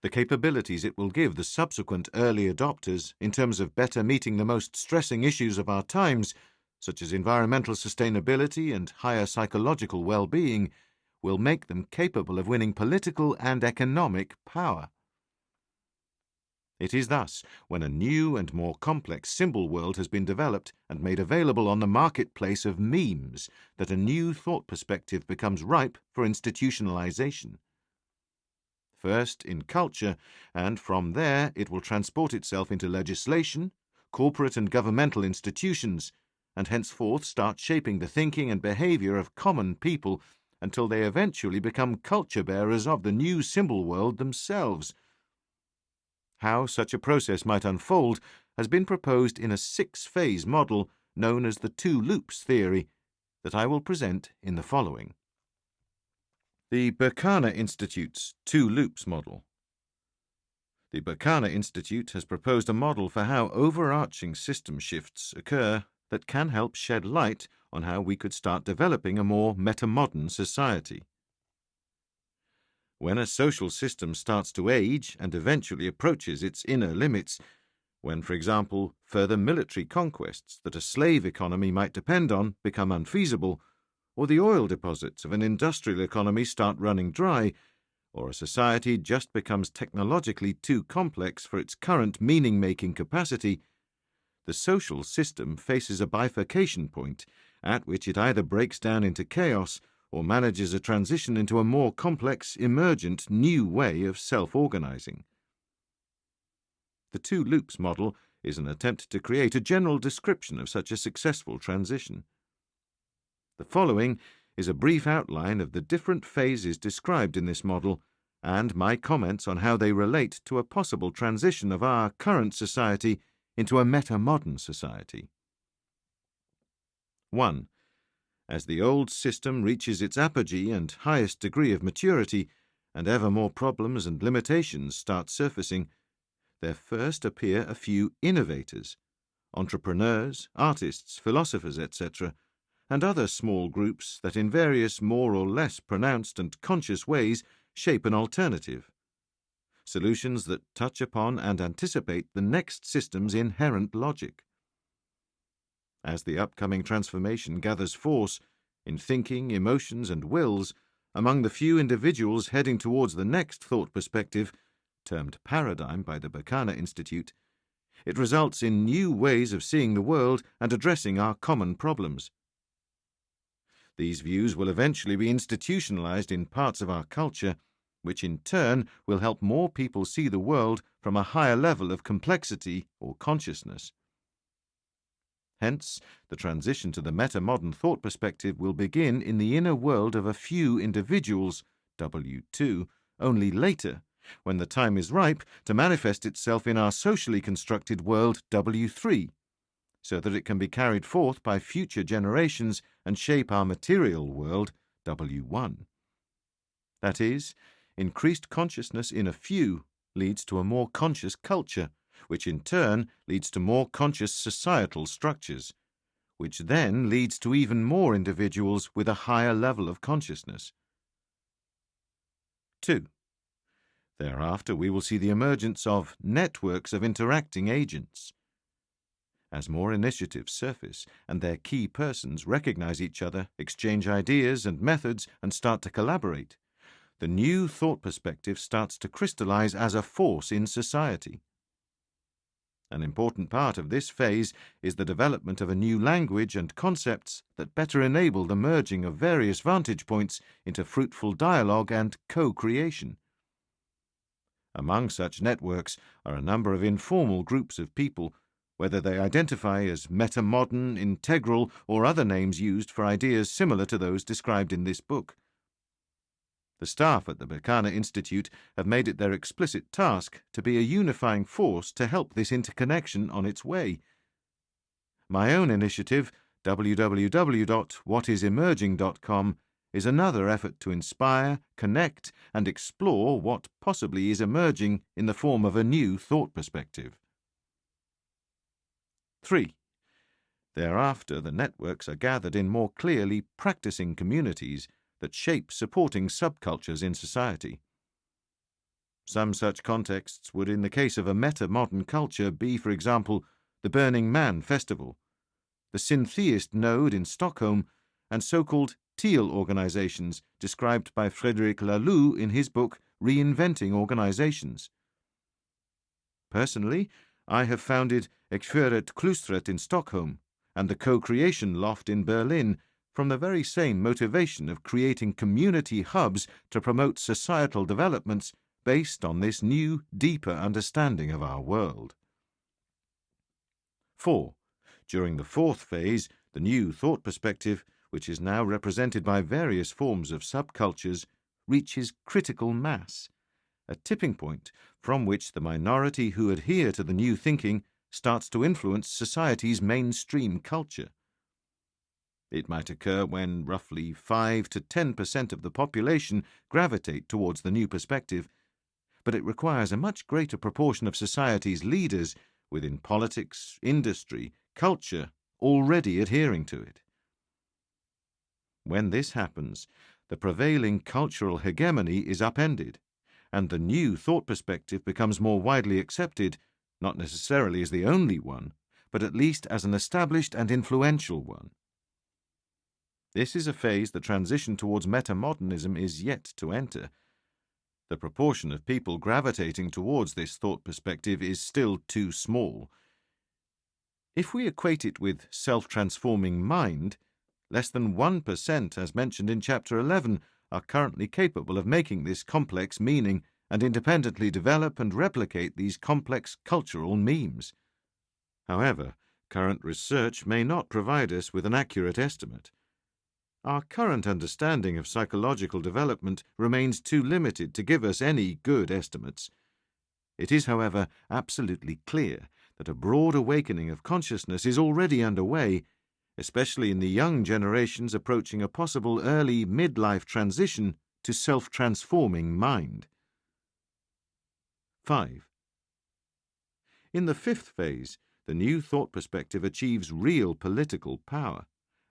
the capabilities it will give the subsequent early adopters in terms of better meeting the most stressing issues of our times, such as environmental sustainability and higher psychological well-being, will make them capable of winning political and economic power. It is thus, when a new and more complex symbol world has been developed and made available on the marketplace of memes, that a new thought perspective becomes ripe for institutionalization. First in culture, and from there it will transport itself into legislation, corporate and governmental institutions, and henceforth start shaping the thinking and behavior of common people until they eventually become culture-bearers of the new symbol world themselves. How such a process might unfold has been proposed in a 6-phase model known as the two loops theory that I will present in the following. The Berkana Institute's two loops model. The Berkana Institute has proposed a model for how overarching system shifts occur that can help shed light on how we could start developing a more meta-modern society. When a social system starts to age and eventually approaches its inner limits, when, for example, further military conquests that a slave economy might depend on become unfeasible, or the oil deposits of an industrial economy start running dry, or a society just becomes technologically too complex for its current meaning-making capacity, the social system faces a bifurcation point at which it either breaks down into chaos or manages a transition into a more complex, emergent, new way of self-organizing. The two loops model is an attempt to create a general description of such a successful transition. The following is a brief outline of the different phases described in this model and my comments on how they relate to a possible transition of our current society into a meta-modern society. 1. As the old system reaches its apogee and highest degree of maturity, and ever more problems and limitations start surfacing, there first appear a few innovators, entrepreneurs, artists, philosophers, etc., and other small groups that in various more or less pronounced and conscious ways shape an alternative. Solutions that touch upon and anticipate the next system's inherent logic. As the upcoming transformation gathers force in thinking, emotions, and wills among the few individuals heading towards the next thought perspective, termed paradigm by the Berkana Institute, it results in new ways of seeing the world and addressing our common problems. These views will eventually be institutionalized in parts of our culture, which in turn will help more people see the world from a higher level of complexity or consciousness. Hence, the transition to the meta-modern thought perspective will begin in the inner world of a few individuals, W2, only later, when the time is ripe to manifest itself in our socially constructed world, W3, so that it can be carried forth by future generations and shape our material world, W1. That is, increased consciousness in a few leads to a more conscious culture, which in turn leads to more conscious societal structures, which then leads to even more individuals with a higher level of consciousness. 2. Thereafter, we will see the emergence of networks of interacting agents. As more initiatives surface and their key persons recognize each other, exchange ideas and methods, and start to collaborate, the new thought perspective starts to crystallize as a force in society. An important part of this phase is the development of a new language and concepts that better enable the merging of various vantage points into fruitful dialogue and co-creation. Among such networks are a number of informal groups of people, whether they identify as meta-modern, integral, or other names used for ideas similar to those described in this book. The staff at the Berkana Institute have made it their explicit task to be a unifying force to help this interconnection on its way. My own initiative, www.whatisemerging.com, is another effort to inspire, connect, and explore what possibly is emerging in the form of a new thought perspective. 3. Thereafter, the networks are gathered in more clearly practicing communities that shape supporting subcultures in society. Some such contexts would, in the case of a meta-modern culture, be, for example, the Burning Man Festival, the syntheist node in Stockholm, and so-called teal organizations described by Frederic Laloux in his book Reinventing Organizations. Personally, I have founded Ekföret Klustret in Stockholm and the Co-Creation Loft in Berlin from the very same motivation of creating community hubs to promote societal developments based on this new, deeper understanding of our world. 4. During the fourth phase, the new thought perspective, which is now represented by various forms of subcultures, reaches critical mass, a tipping point from which the minority who adhere to the new thinking starts to influence society's mainstream culture. It might occur when roughly 5 to 10% of the population gravitate towards the new perspective, but it requires a much greater proportion of society's leaders within politics, industry, culture, already adhering to it. When this happens, the prevailing cultural hegemony is upended, and the new thought perspective becomes more widely accepted, not necessarily as the only one, but at least as an established and influential one. This is a phase the transition towards metamodernism is yet to enter. The proportion of people gravitating towards this thought perspective is still too small. If we equate it with self-transforming mind, less than 1%, as mentioned in Chapter 11, are currently capable of making this complex meaning and independently develop and replicate these complex cultural memes. However, current research may not provide us with an accurate estimate. Our current understanding of psychological development remains too limited to give us any good estimates. It is, however, absolutely clear that a broad awakening of consciousness is already underway, especially in the young generations approaching a possible early midlife transition to self-transforming mind. 5. In the fifth phase, the new thought perspective achieves real political power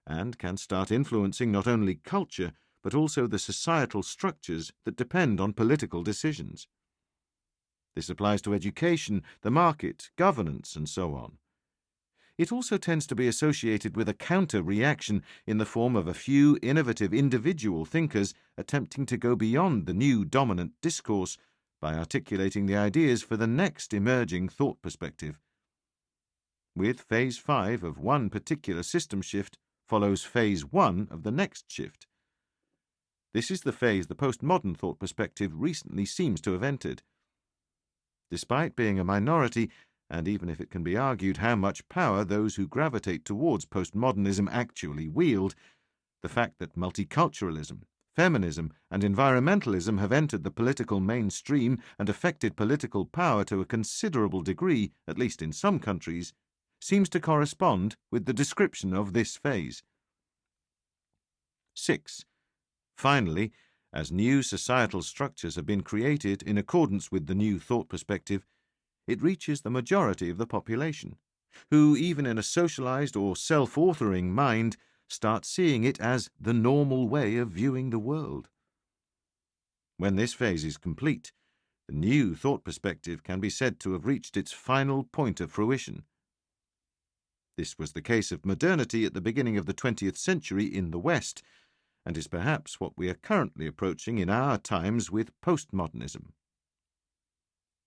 and can start influencing not only culture but also the societal structures that depend on political decisions. This applies to education, the market, governance, and so on. It also tends to be associated with a counter-reaction in the form of a few innovative individual thinkers attempting to go beyond the new dominant discourse by articulating the ideas for the next emerging thought perspective. With Phase 5 of one particular system shift follows Phase 1 of the next shift. This is the phase the postmodern thought perspective recently seems to have entered. Despite being a minority, and even if it can be argued how much power those who gravitate towards postmodernism actually wield, the fact that multiculturalism, feminism, and environmentalism have entered the political mainstream and affected political power to a considerable degree, at least in some countries, seems to correspond with the description of this phase. 6. Finally, as new societal structures have been created in accordance with the new thought perspective, it reaches the majority of the population, who, even in a socialized or self-authoring mind, start seeing it as the normal way of viewing the world. When this phase is complete, the new thought perspective can be said to have reached its final point of fruition. This was the case of modernity at the beginning of the 20th century in the West, and is perhaps what we are currently approaching in our times with postmodernism.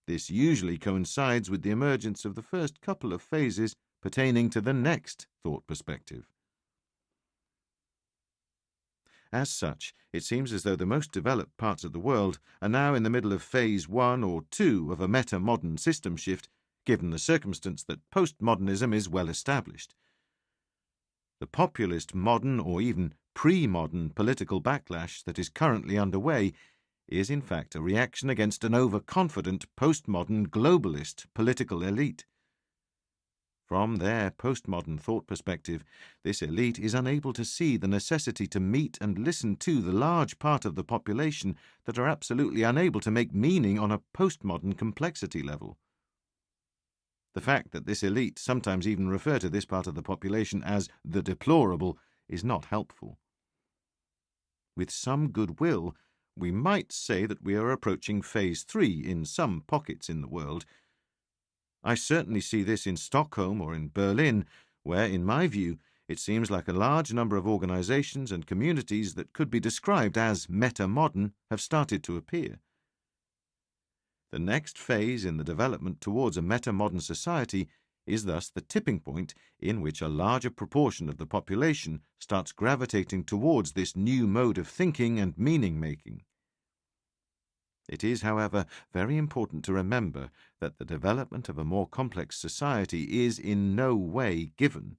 This usually coincides with the emergence of the first couple of phases pertaining to the next thought perspective. As such, it seems as though the most developed parts of the world are now in the middle of Phase 1 or 2 of a meta-modern system shift, given the circumstance that postmodernism is well established. The populist modern or even pre-modern political backlash that is currently underway is in fact a reaction against an overconfident postmodern globalist political elite. From their postmodern thought perspective, this elite is unable to see the necessity to meet and listen to the large part of the population that are absolutely unable to make meaning on a postmodern complexity level. The fact that this elite sometimes even refer to this part of the population as the deplorable is not helpful. With some goodwill, we might say that we are approaching Phase 3 in some pockets in the world. I certainly see this in Stockholm or in Berlin, where, in my view, it seems like a large number of organizations and communities that could be described as meta-modern have started to appear. The next phase in the development towards a meta-modern society is thus the tipping point in which a larger proportion of the population starts gravitating towards this new mode of thinking and meaning-making. It is, however, very important to remember that the development of a more complex society is in no way given.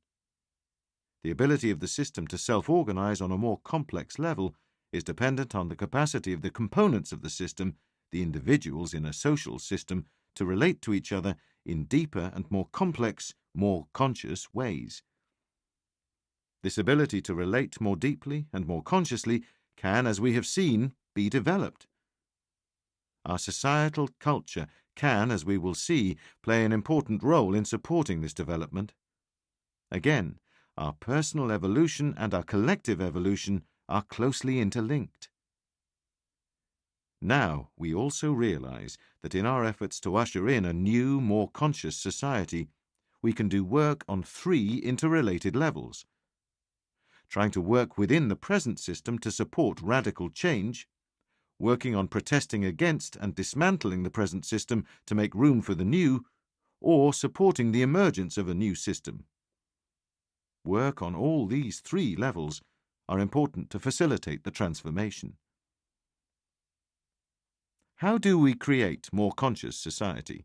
The ability of the system to self-organize on a more complex level is dependent on the capacity of the components of the system, the individuals in a social system, to relate to each other in deeper and more complex, more conscious ways. This ability to relate more deeply and more consciously can, as we have seen, be developed. Our societal culture can, as we will see, play an important role in supporting this development. Again, our personal evolution and our collective evolution are closely interlinked. Now we also realize that in our efforts to usher in a new, more conscious society, we can do work on 3 interrelated levels. Trying to work within the present system to support radical change, working on protesting against and dismantling the present system to make room for the new, or supporting the emergence of a new system. Work on all these three levels are important to facilitate the transformation. How do we create more conscious society?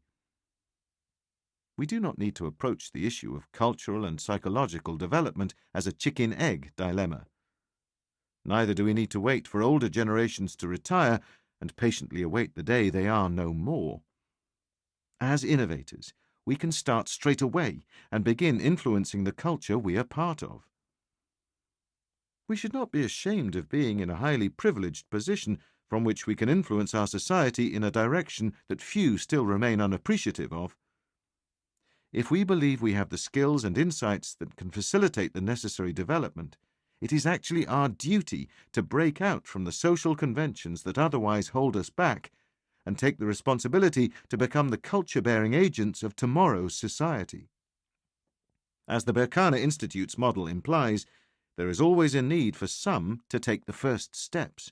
We do not need to approach the issue of cultural and psychological development as a chicken-egg dilemma. Neither do we need to wait for older generations to retire and patiently await the day they are no more. As innovators, we can start straight away and begin influencing the culture we are part of. We should not be ashamed of being in a highly privileged position from which we can influence our society in a direction that few still remain unappreciative of. If we believe we have the skills and insights that can facilitate the necessary development, it is actually our duty to break out from the social conventions that otherwise hold us back and take the responsibility to become the culture-bearing agents of tomorrow's society. As the Berkana Institute's model implies, there is always a need for some to take the first steps.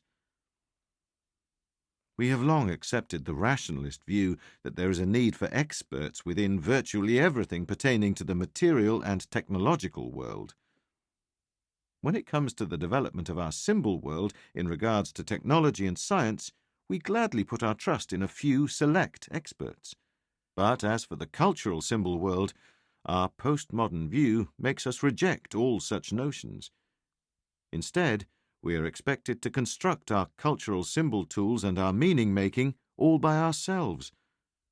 We have long accepted the rationalist view that there is a need for experts within virtually everything pertaining to the material and technological world. When it comes to the development of our symbol world in regards to technology and science, we gladly put our trust in a few select experts. But as for the cultural symbol world, our postmodern view makes us reject all such notions. Instead, we are expected to construct our cultural symbol tools and our meaning-making all by ourselves,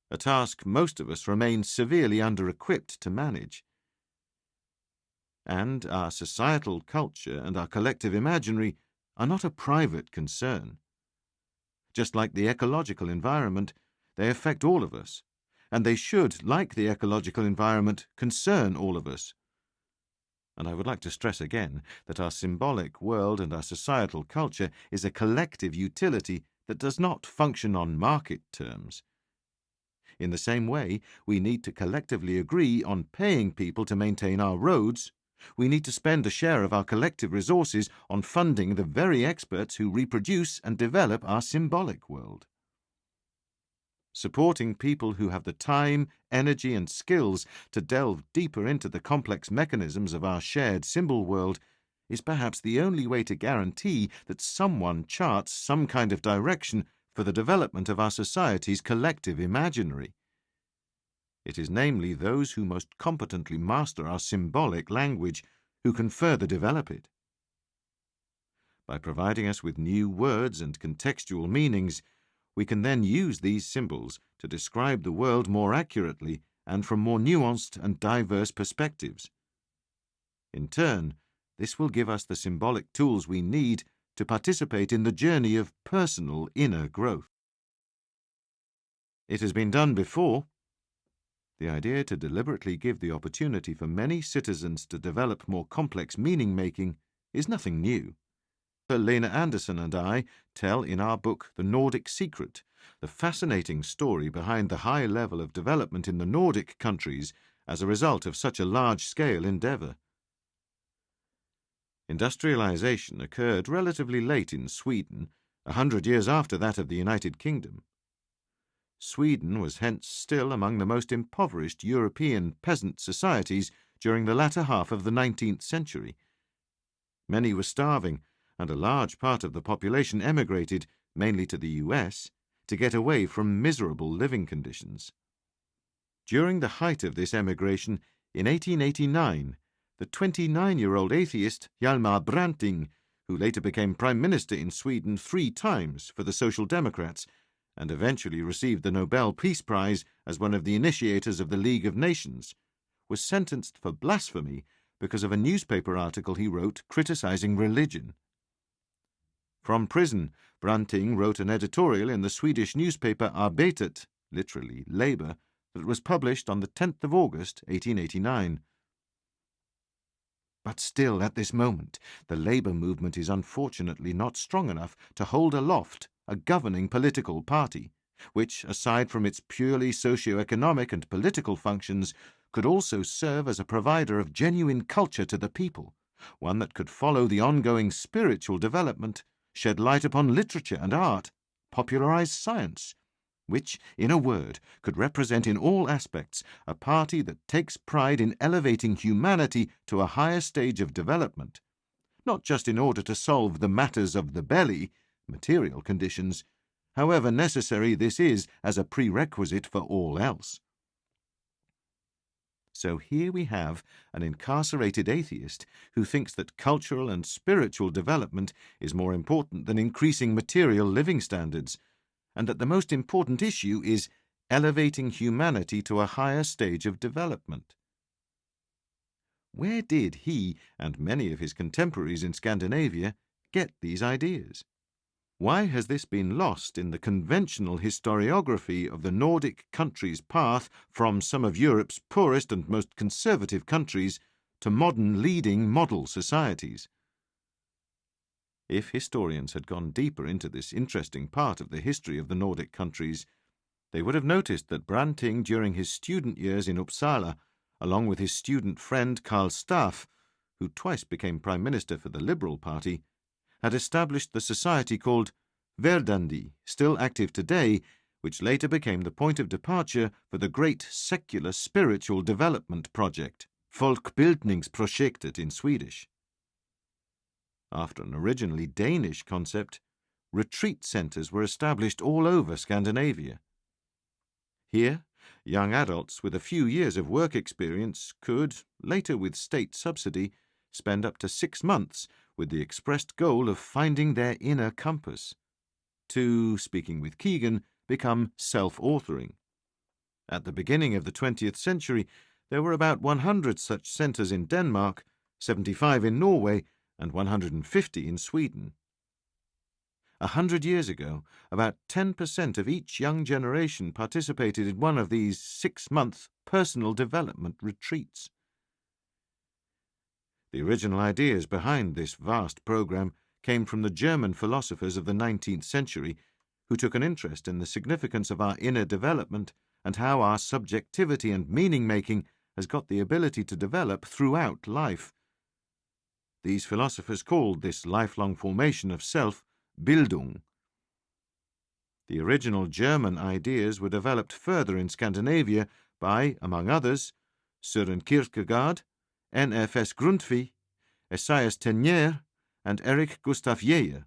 a task most of us remain severely under-equipped to manage. And our societal culture and our collective imaginary are not a private concern. Just like the ecological environment, they affect all of us, and they should, like the ecological environment, concern all of us. And I would like to stress again that our symbolic world and our societal culture is a collective utility that does not function on market terms. In the same way, we need to collectively agree on paying people to maintain our roads. We need to spend a share of our collective resources on funding the very experts who reproduce and develop our symbolic world. Supporting people who have the time, energy, and skills to delve deeper into the complex mechanisms of our shared symbol world is perhaps the only way to guarantee that someone charts some kind of direction for the development of our society's collective imaginary. It is namely those who most competently master our symbolic language who can further develop it. By providing us with new words and contextual meanings, we can then use these symbols to describe the world more accurately and from more nuanced and diverse perspectives. In turn, this will give us the symbolic tools we need to participate in the journey of personal inner growth. It has been done before. The idea to deliberately give the opportunity for many citizens to develop more complex meaning-making is nothing new. Lena Anderson and I tell in our book The Nordic Secret the fascinating story behind the high level of development in the Nordic countries as a result of such a large-scale endeavour. Industrialization occurred relatively late in Sweden, 100 years after that of the United Kingdom. Sweden was hence still among the most impoverished European peasant societies during the latter half of the 19th century. Many were starving, and a large part of the population emigrated, mainly to the US, to get away from miserable living conditions. During the height of this emigration, in 1889, the 29-year-old atheist Hjalmar Branting, who later became Prime Minister in Sweden 3 times for the Social Democrats, and eventually received the Nobel Peace Prize as one of the initiators of the League of Nations, was sentenced for blasphemy because of a newspaper article he wrote criticizing religion. From prison, Branting wrote an editorial in the Swedish newspaper Arbetet, literally Labour, that was published on the 10th of August, 1889. But still, at this moment, the Labour movement is unfortunately not strong enough to hold aloft a governing political party, which, aside from its purely socio-economic and political functions, could also serve as a provider of genuine culture to the people, one that could follow the ongoing spiritual development, shed light upon literature and art, popularize science, which, in a word, could represent in all aspects a party that takes pride in elevating humanity to a higher stage of development, not just in order to solve the matters of the belly, material conditions, however necessary this is as a prerequisite for all else. So here we have an incarcerated atheist who thinks that cultural and spiritual development is more important than increasing material living standards, and that the most important issue is elevating humanity to a higher stage of development. Where did he and many of his contemporaries in Scandinavia get these ideas? Why has this been lost in the conventional historiography of the Nordic countries' path from some of Europe's poorest and most conservative countries to modern leading model societies? If historians had gone deeper into this interesting part of the history of the Nordic countries, they would have noticed that Branting, during his student years in Uppsala, along with his student friend Karl Staff, who twice became Prime Minister for the Liberal Party, had established the society called Verdandi, still active today, which later became the point of departure for the great secular spiritual development project, Folkbildningsprojektet in Swedish. After an originally Danish concept, retreat centres were established all over Scandinavia. Here, young adults with a few years of work experience could, later with state subsidy, spend up to 6 months with the expressed goal of finding their inner compass, to, speaking with Keegan, become self-authoring. At the beginning of the 20th century, there were about 100 such centres in Denmark, 75 in Norway, and 150 in Sweden. 100 years ago, about 10% of each young generation participated in one of these 6-month personal development retreats. The original ideas behind this vast program came from the German philosophers of the 19th century, who took an interest in the significance of our inner development and how our subjectivity and meaning-making has got the ability to develop throughout life. These philosophers called this lifelong formation of self Bildung. The original German ideas were developed further in Scandinavia by, among others, Søren Kierkegaard, N.F.S. Grundtvig, Esaias Tegnér, and Erik Gustaf Yeager.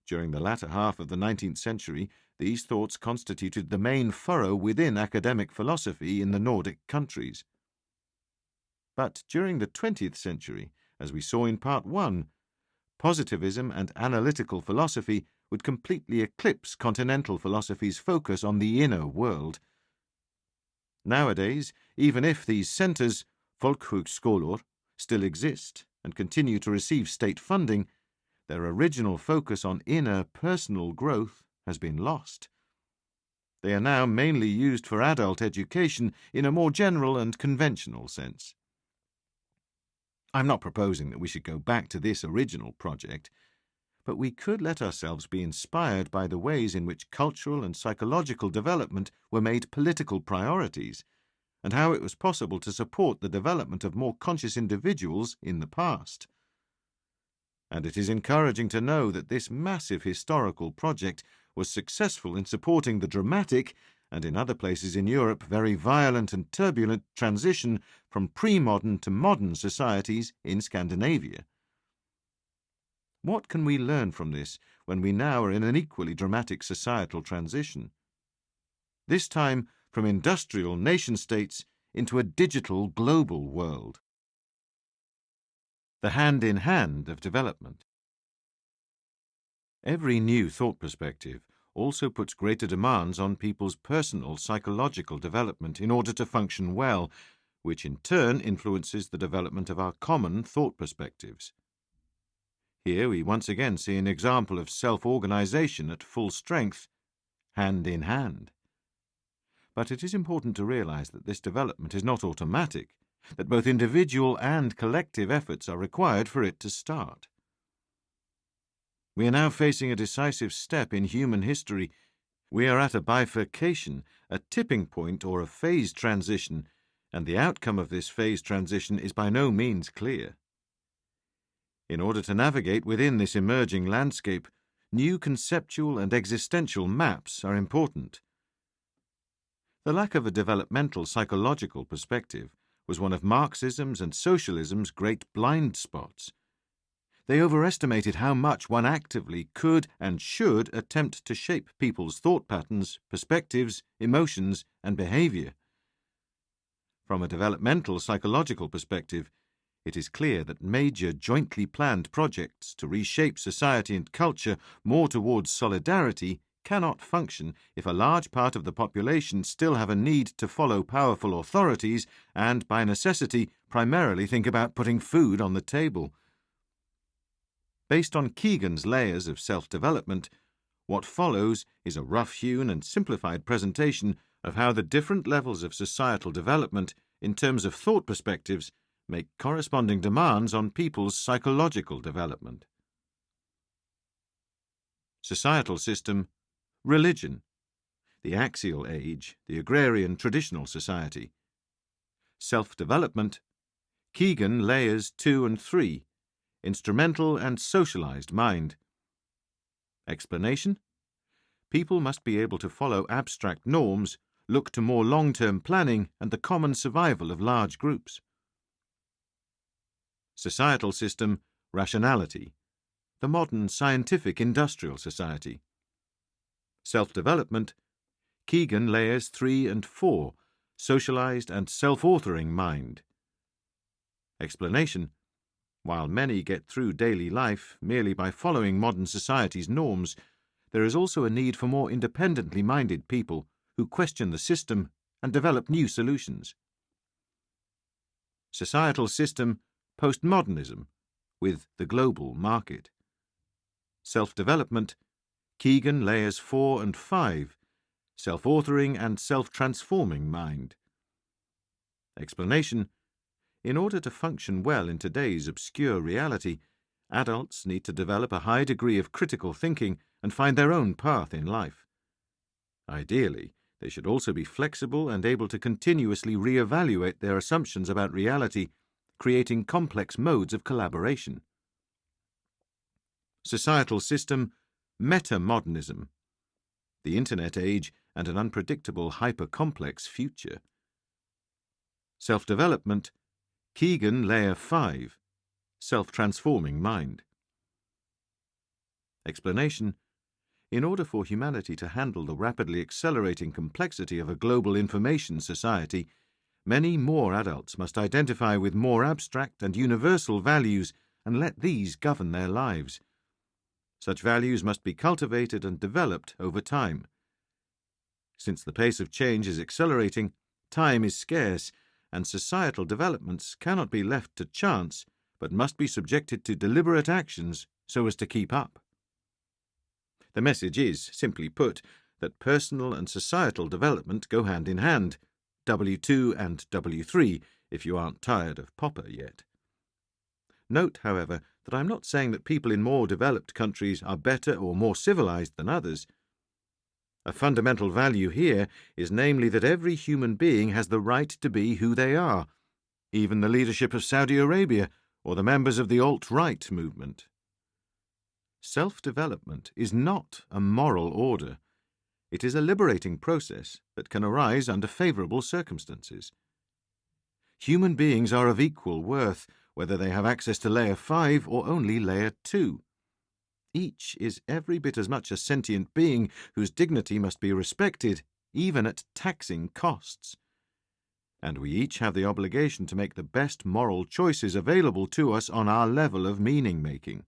During the latter half of the 19th century, these thoughts constituted the main furrow within academic philosophy in the Nordic countries. But during the 20th century, as we saw in Part 1, positivism and analytical philosophy would completely eclipse continental philosophy's focus on the inner world. Nowadays, even if these centres, folkhögskolor, still exist and continue to receive state funding, their original focus on inner personal growth has been lost. They are now mainly used for adult education in a more general and conventional sense. I'm not proposing that we should go back to this original project, but we could let ourselves be inspired by the ways in which cultural and psychological development were made political priorities, and how it was possible to support the development of more conscious individuals in the past. And it is encouraging to know that this massive historical project was successful in supporting the dramatic, and in other places in Europe very violent and turbulent transition from pre-modern to modern societies in Scandinavia. What can we learn from this when we now are in an equally dramatic societal transition? This time from industrial nation-states into a digital global world. The hand-in-hand of development. Every new thought perspective also puts greater demands on people's personal psychological development in order to function well, which in turn influences the development of our common thought perspectives. Here we once again see an example of self-organization at full strength, hand in hand. But it is important to realize that this development is not automatic, that both individual and collective efforts are required for it to start. We are now facing a decisive step in human history. We are at a bifurcation, a tipping point or a phase transition, and the outcome of this phase transition is by no means clear. In order to navigate within this emerging landscape, new conceptual and existential maps are important. The lack of a developmental psychological perspective was one of Marxism's and socialism's great blind spots. They overestimated how much one actively could and should attempt to shape people's thought patterns, perspectives, emotions, and behavior. From a developmental psychological perspective, it is clear that major jointly planned projects to reshape society and culture more towards solidarity cannot function if a large part of the population still have a need to follow powerful authorities and, by necessity, primarily think about putting food on the table. Based on Keegan's layers of self-development, what follows is a rough-hewn and simplified presentation of how the different levels of societal development, in terms of thought perspectives, make corresponding demands on people's psychological development. Societal system, religion, the axial age, the agrarian traditional society. Self-development, Keegan layers 2 and 3, instrumental and socialized mind. Explanation, people must be able to follow abstract norms, look to more long-term planning and the common survival of large groups. Societal system, rationality, the modern scientific industrial society. Self-development, Keegan layers 3 and 4, socialized and self-authoring mind. Explanation, while many get through daily life merely by following modern society's norms, there is also a need for more independently minded people who question the system and develop new solutions. Societal system, postmodernism, with the global market. Self-development, Keegan layers 4 and 5, self-authoring and self-transforming mind. Explanation, in order to function well in today's obscure reality, adults need to develop a high degree of critical thinking and find their own path in life. Ideally, they should also be flexible and able to continuously re-evaluate their assumptions about reality, creating complex modes of collaboration. Societal system, meta-modernism, the Internet age and an unpredictable hyper-complex future. Self-development, Keegan layer 5, self-transforming mind. Explanation, in order for humanity to handle the rapidly accelerating complexity of a global information society, many more adults must identify with more abstract and universal values and let these govern their lives. Such values must be cultivated and developed over time. Since the pace of change is accelerating, time is scarce, and societal developments cannot be left to chance, but must be subjected to deliberate actions so as to keep up. The message is, simply put, that personal and societal development go hand in hand, W2 and W3, if you aren't tired of Popper yet. Note, however, that I'm not saying that people in more developed countries are better or more civilized than others. A fundamental value here is namely that every human being has the right to be who they are, even the leadership of Saudi Arabia or the members of the alt-right movement. Self-development is not a moral order. It is a liberating process that can arise under favorable circumstances. Human beings are of equal worth, whether they have access to layer 5 or only layer 2. Each is every bit as much a sentient being whose dignity must be respected, even at taxing costs. And we each have the obligation to make the best moral choices available to us on our level of meaning-making.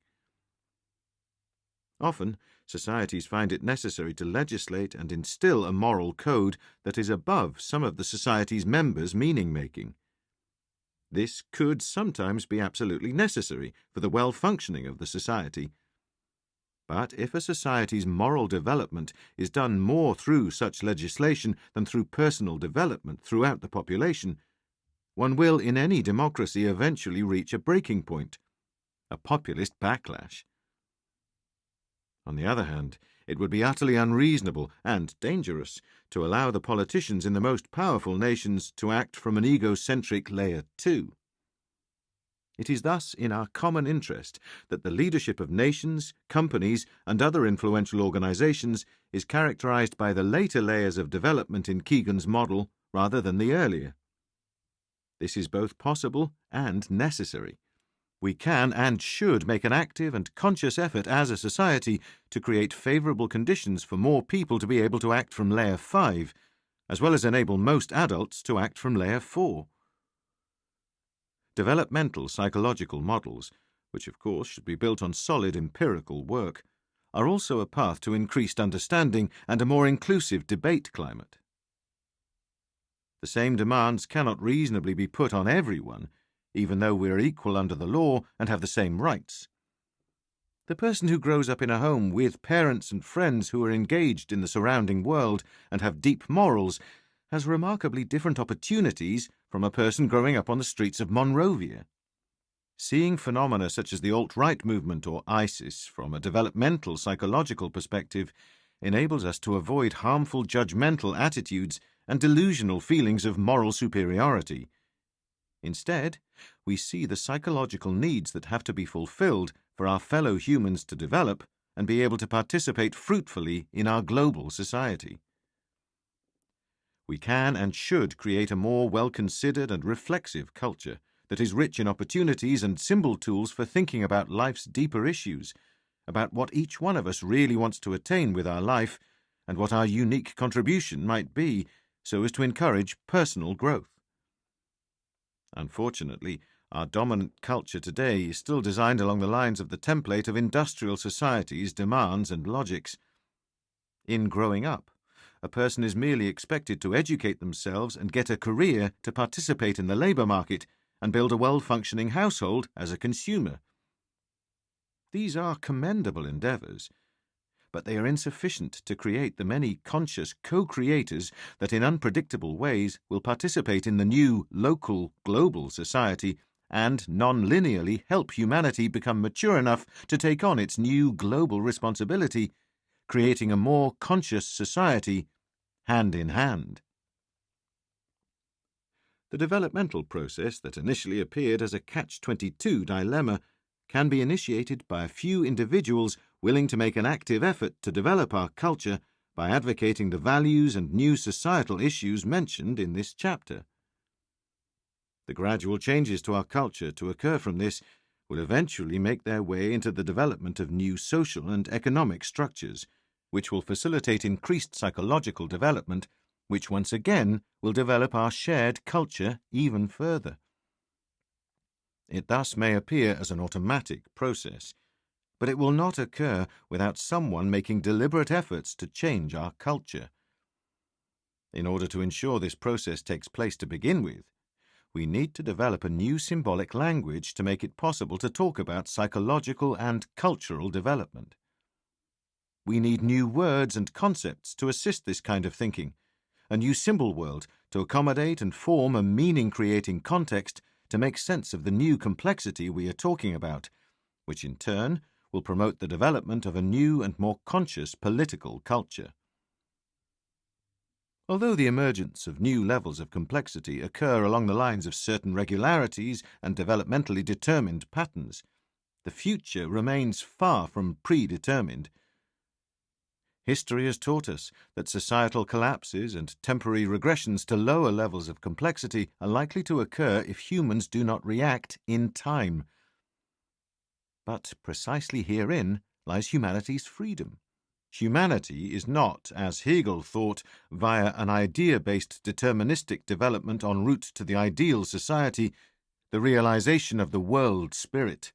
Often, societies find it necessary to legislate and instill a moral code that is above some of the society's members' meaning-making. This could sometimes be absolutely necessary for the well-functioning of the society. But if a society's moral development is done more through such legislation than through personal development throughout the population, one will in any democracy eventually reach a breaking point, a populist backlash. On the other hand, it would be utterly unreasonable and dangerous to allow the politicians in the most powerful nations to act from an egocentric layer 2. It is thus in our common interest that the leadership of nations, companies, and other influential organizations is characterized by the later layers of development in Keegan's model rather than the earlier. This is both possible and necessary. We can and should make an active and conscious effort as a society to create favorable conditions for more people to be able to act from layer 5, as well as enable most adults to act from layer 4. Developmental psychological models, which of course should be built on solid empirical work, are also a path to increased understanding and a more inclusive debate climate. The same demands cannot reasonably be put on everyone, even though we are equal under the law and have the same rights. The person who grows up in a home with parents and friends who are engaged in the surrounding world and have deep morals has remarkably different opportunities from a person growing up on the streets of Monrovia. Seeing phenomena such as the alt-right movement or ISIS from a developmental psychological perspective enables us to avoid harmful judgmental attitudes and delusional feelings of moral superiority. Instead, we see the psychological needs that have to be fulfilled for our fellow humans to develop and be able to participate fruitfully in our global society. We can and should create a more well-considered and reflexive culture that is rich in opportunities and symbol tools for thinking about life's deeper issues, about what each one of us really wants to attain with our life, and what our unique contribution might be, so as to encourage personal growth. Unfortunately, our dominant culture today is still designed along the lines of the template of industrial society's demands and logics. In growing up, a person is merely expected to educate themselves and get a career to participate in the labour market and build a well-functioning household as a consumer. These are commendable endeavours, but they are insufficient to create the many conscious co-creators that in unpredictable ways will participate in the new, local, global society and non-linearly help humanity become mature enough to take on its new global responsibility, creating a more conscious society hand in hand. The developmental process that initially appeared as a catch-22 dilemma can be initiated by a few individuals willing to make an active effort to develop our culture by advocating the values and new societal issues mentioned in this chapter. The gradual changes to our culture to occur from this will eventually make their way into the development of new social and economic structures, which will facilitate increased psychological development, which once again will develop our shared culture even further. It thus may appear as an automatic process, but it will not occur without someone making deliberate efforts to change our culture. In order to ensure this process takes place to begin with, we need to develop a new symbolic language to make it possible to talk about psychological and cultural development. We need new words and concepts to assist this kind of thinking, a new symbol world to accommodate and form a meaning-creating context to make sense of the new complexity we are talking about, which in turn will promote the development of a new and more conscious political culture. Although the emergence of new levels of complexity occur along the lines of certain regularities and developmentally determined patterns, the future remains far from predetermined. History has taught us that societal collapses and temporary regressions to lower levels of complexity are likely to occur if humans do not react in time. But precisely herein lies humanity's freedom. Humanity is not, as Hegel thought, via an idea-based deterministic development en route to the ideal society, the realization of the world spirit.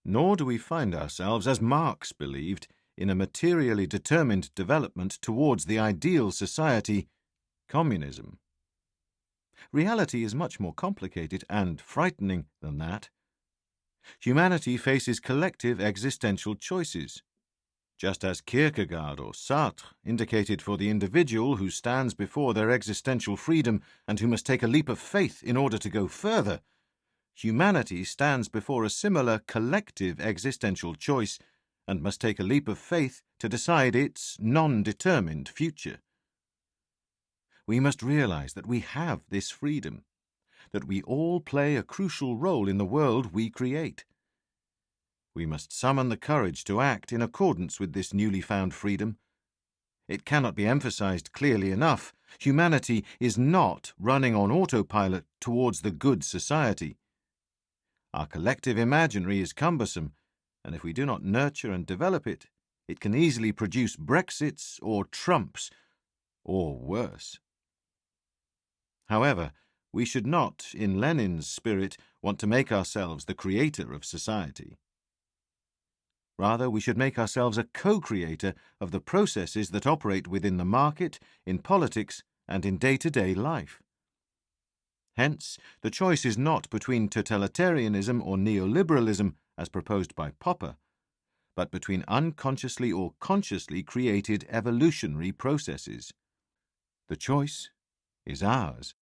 Nor do we find ourselves, as Marx believed, in a materially determined development towards the ideal society, communism. Reality is much more complicated and frightening than that. Humanity faces collective existential choices. Just as Kierkegaard or Sartre indicated for the individual who stands before their existential freedom and who must take a leap of faith in order to go further, humanity stands before a similar collective existential choice and must take a leap of faith to decide its non-determined future. We must realize that we have this freedom, that we all play a crucial role in the world we create. We must summon the courage to act in accordance with this newly found freedom. It cannot be emphasized clearly enough. Humanity is not running on autopilot towards the good society. Our collective imaginary is cumbersome, and if we do not nurture and develop it, it can easily produce Brexits or Trumps, or worse. However, we should not, in Lenin's spirit, want to make ourselves the creator of society. Rather, we should make ourselves a co-creator of the processes that operate within the market, in politics, and in day-to-day life. Hence, the choice is not between totalitarianism or neoliberalism, as proposed by Popper, but between unconsciously or consciously created evolutionary processes. The choice is ours.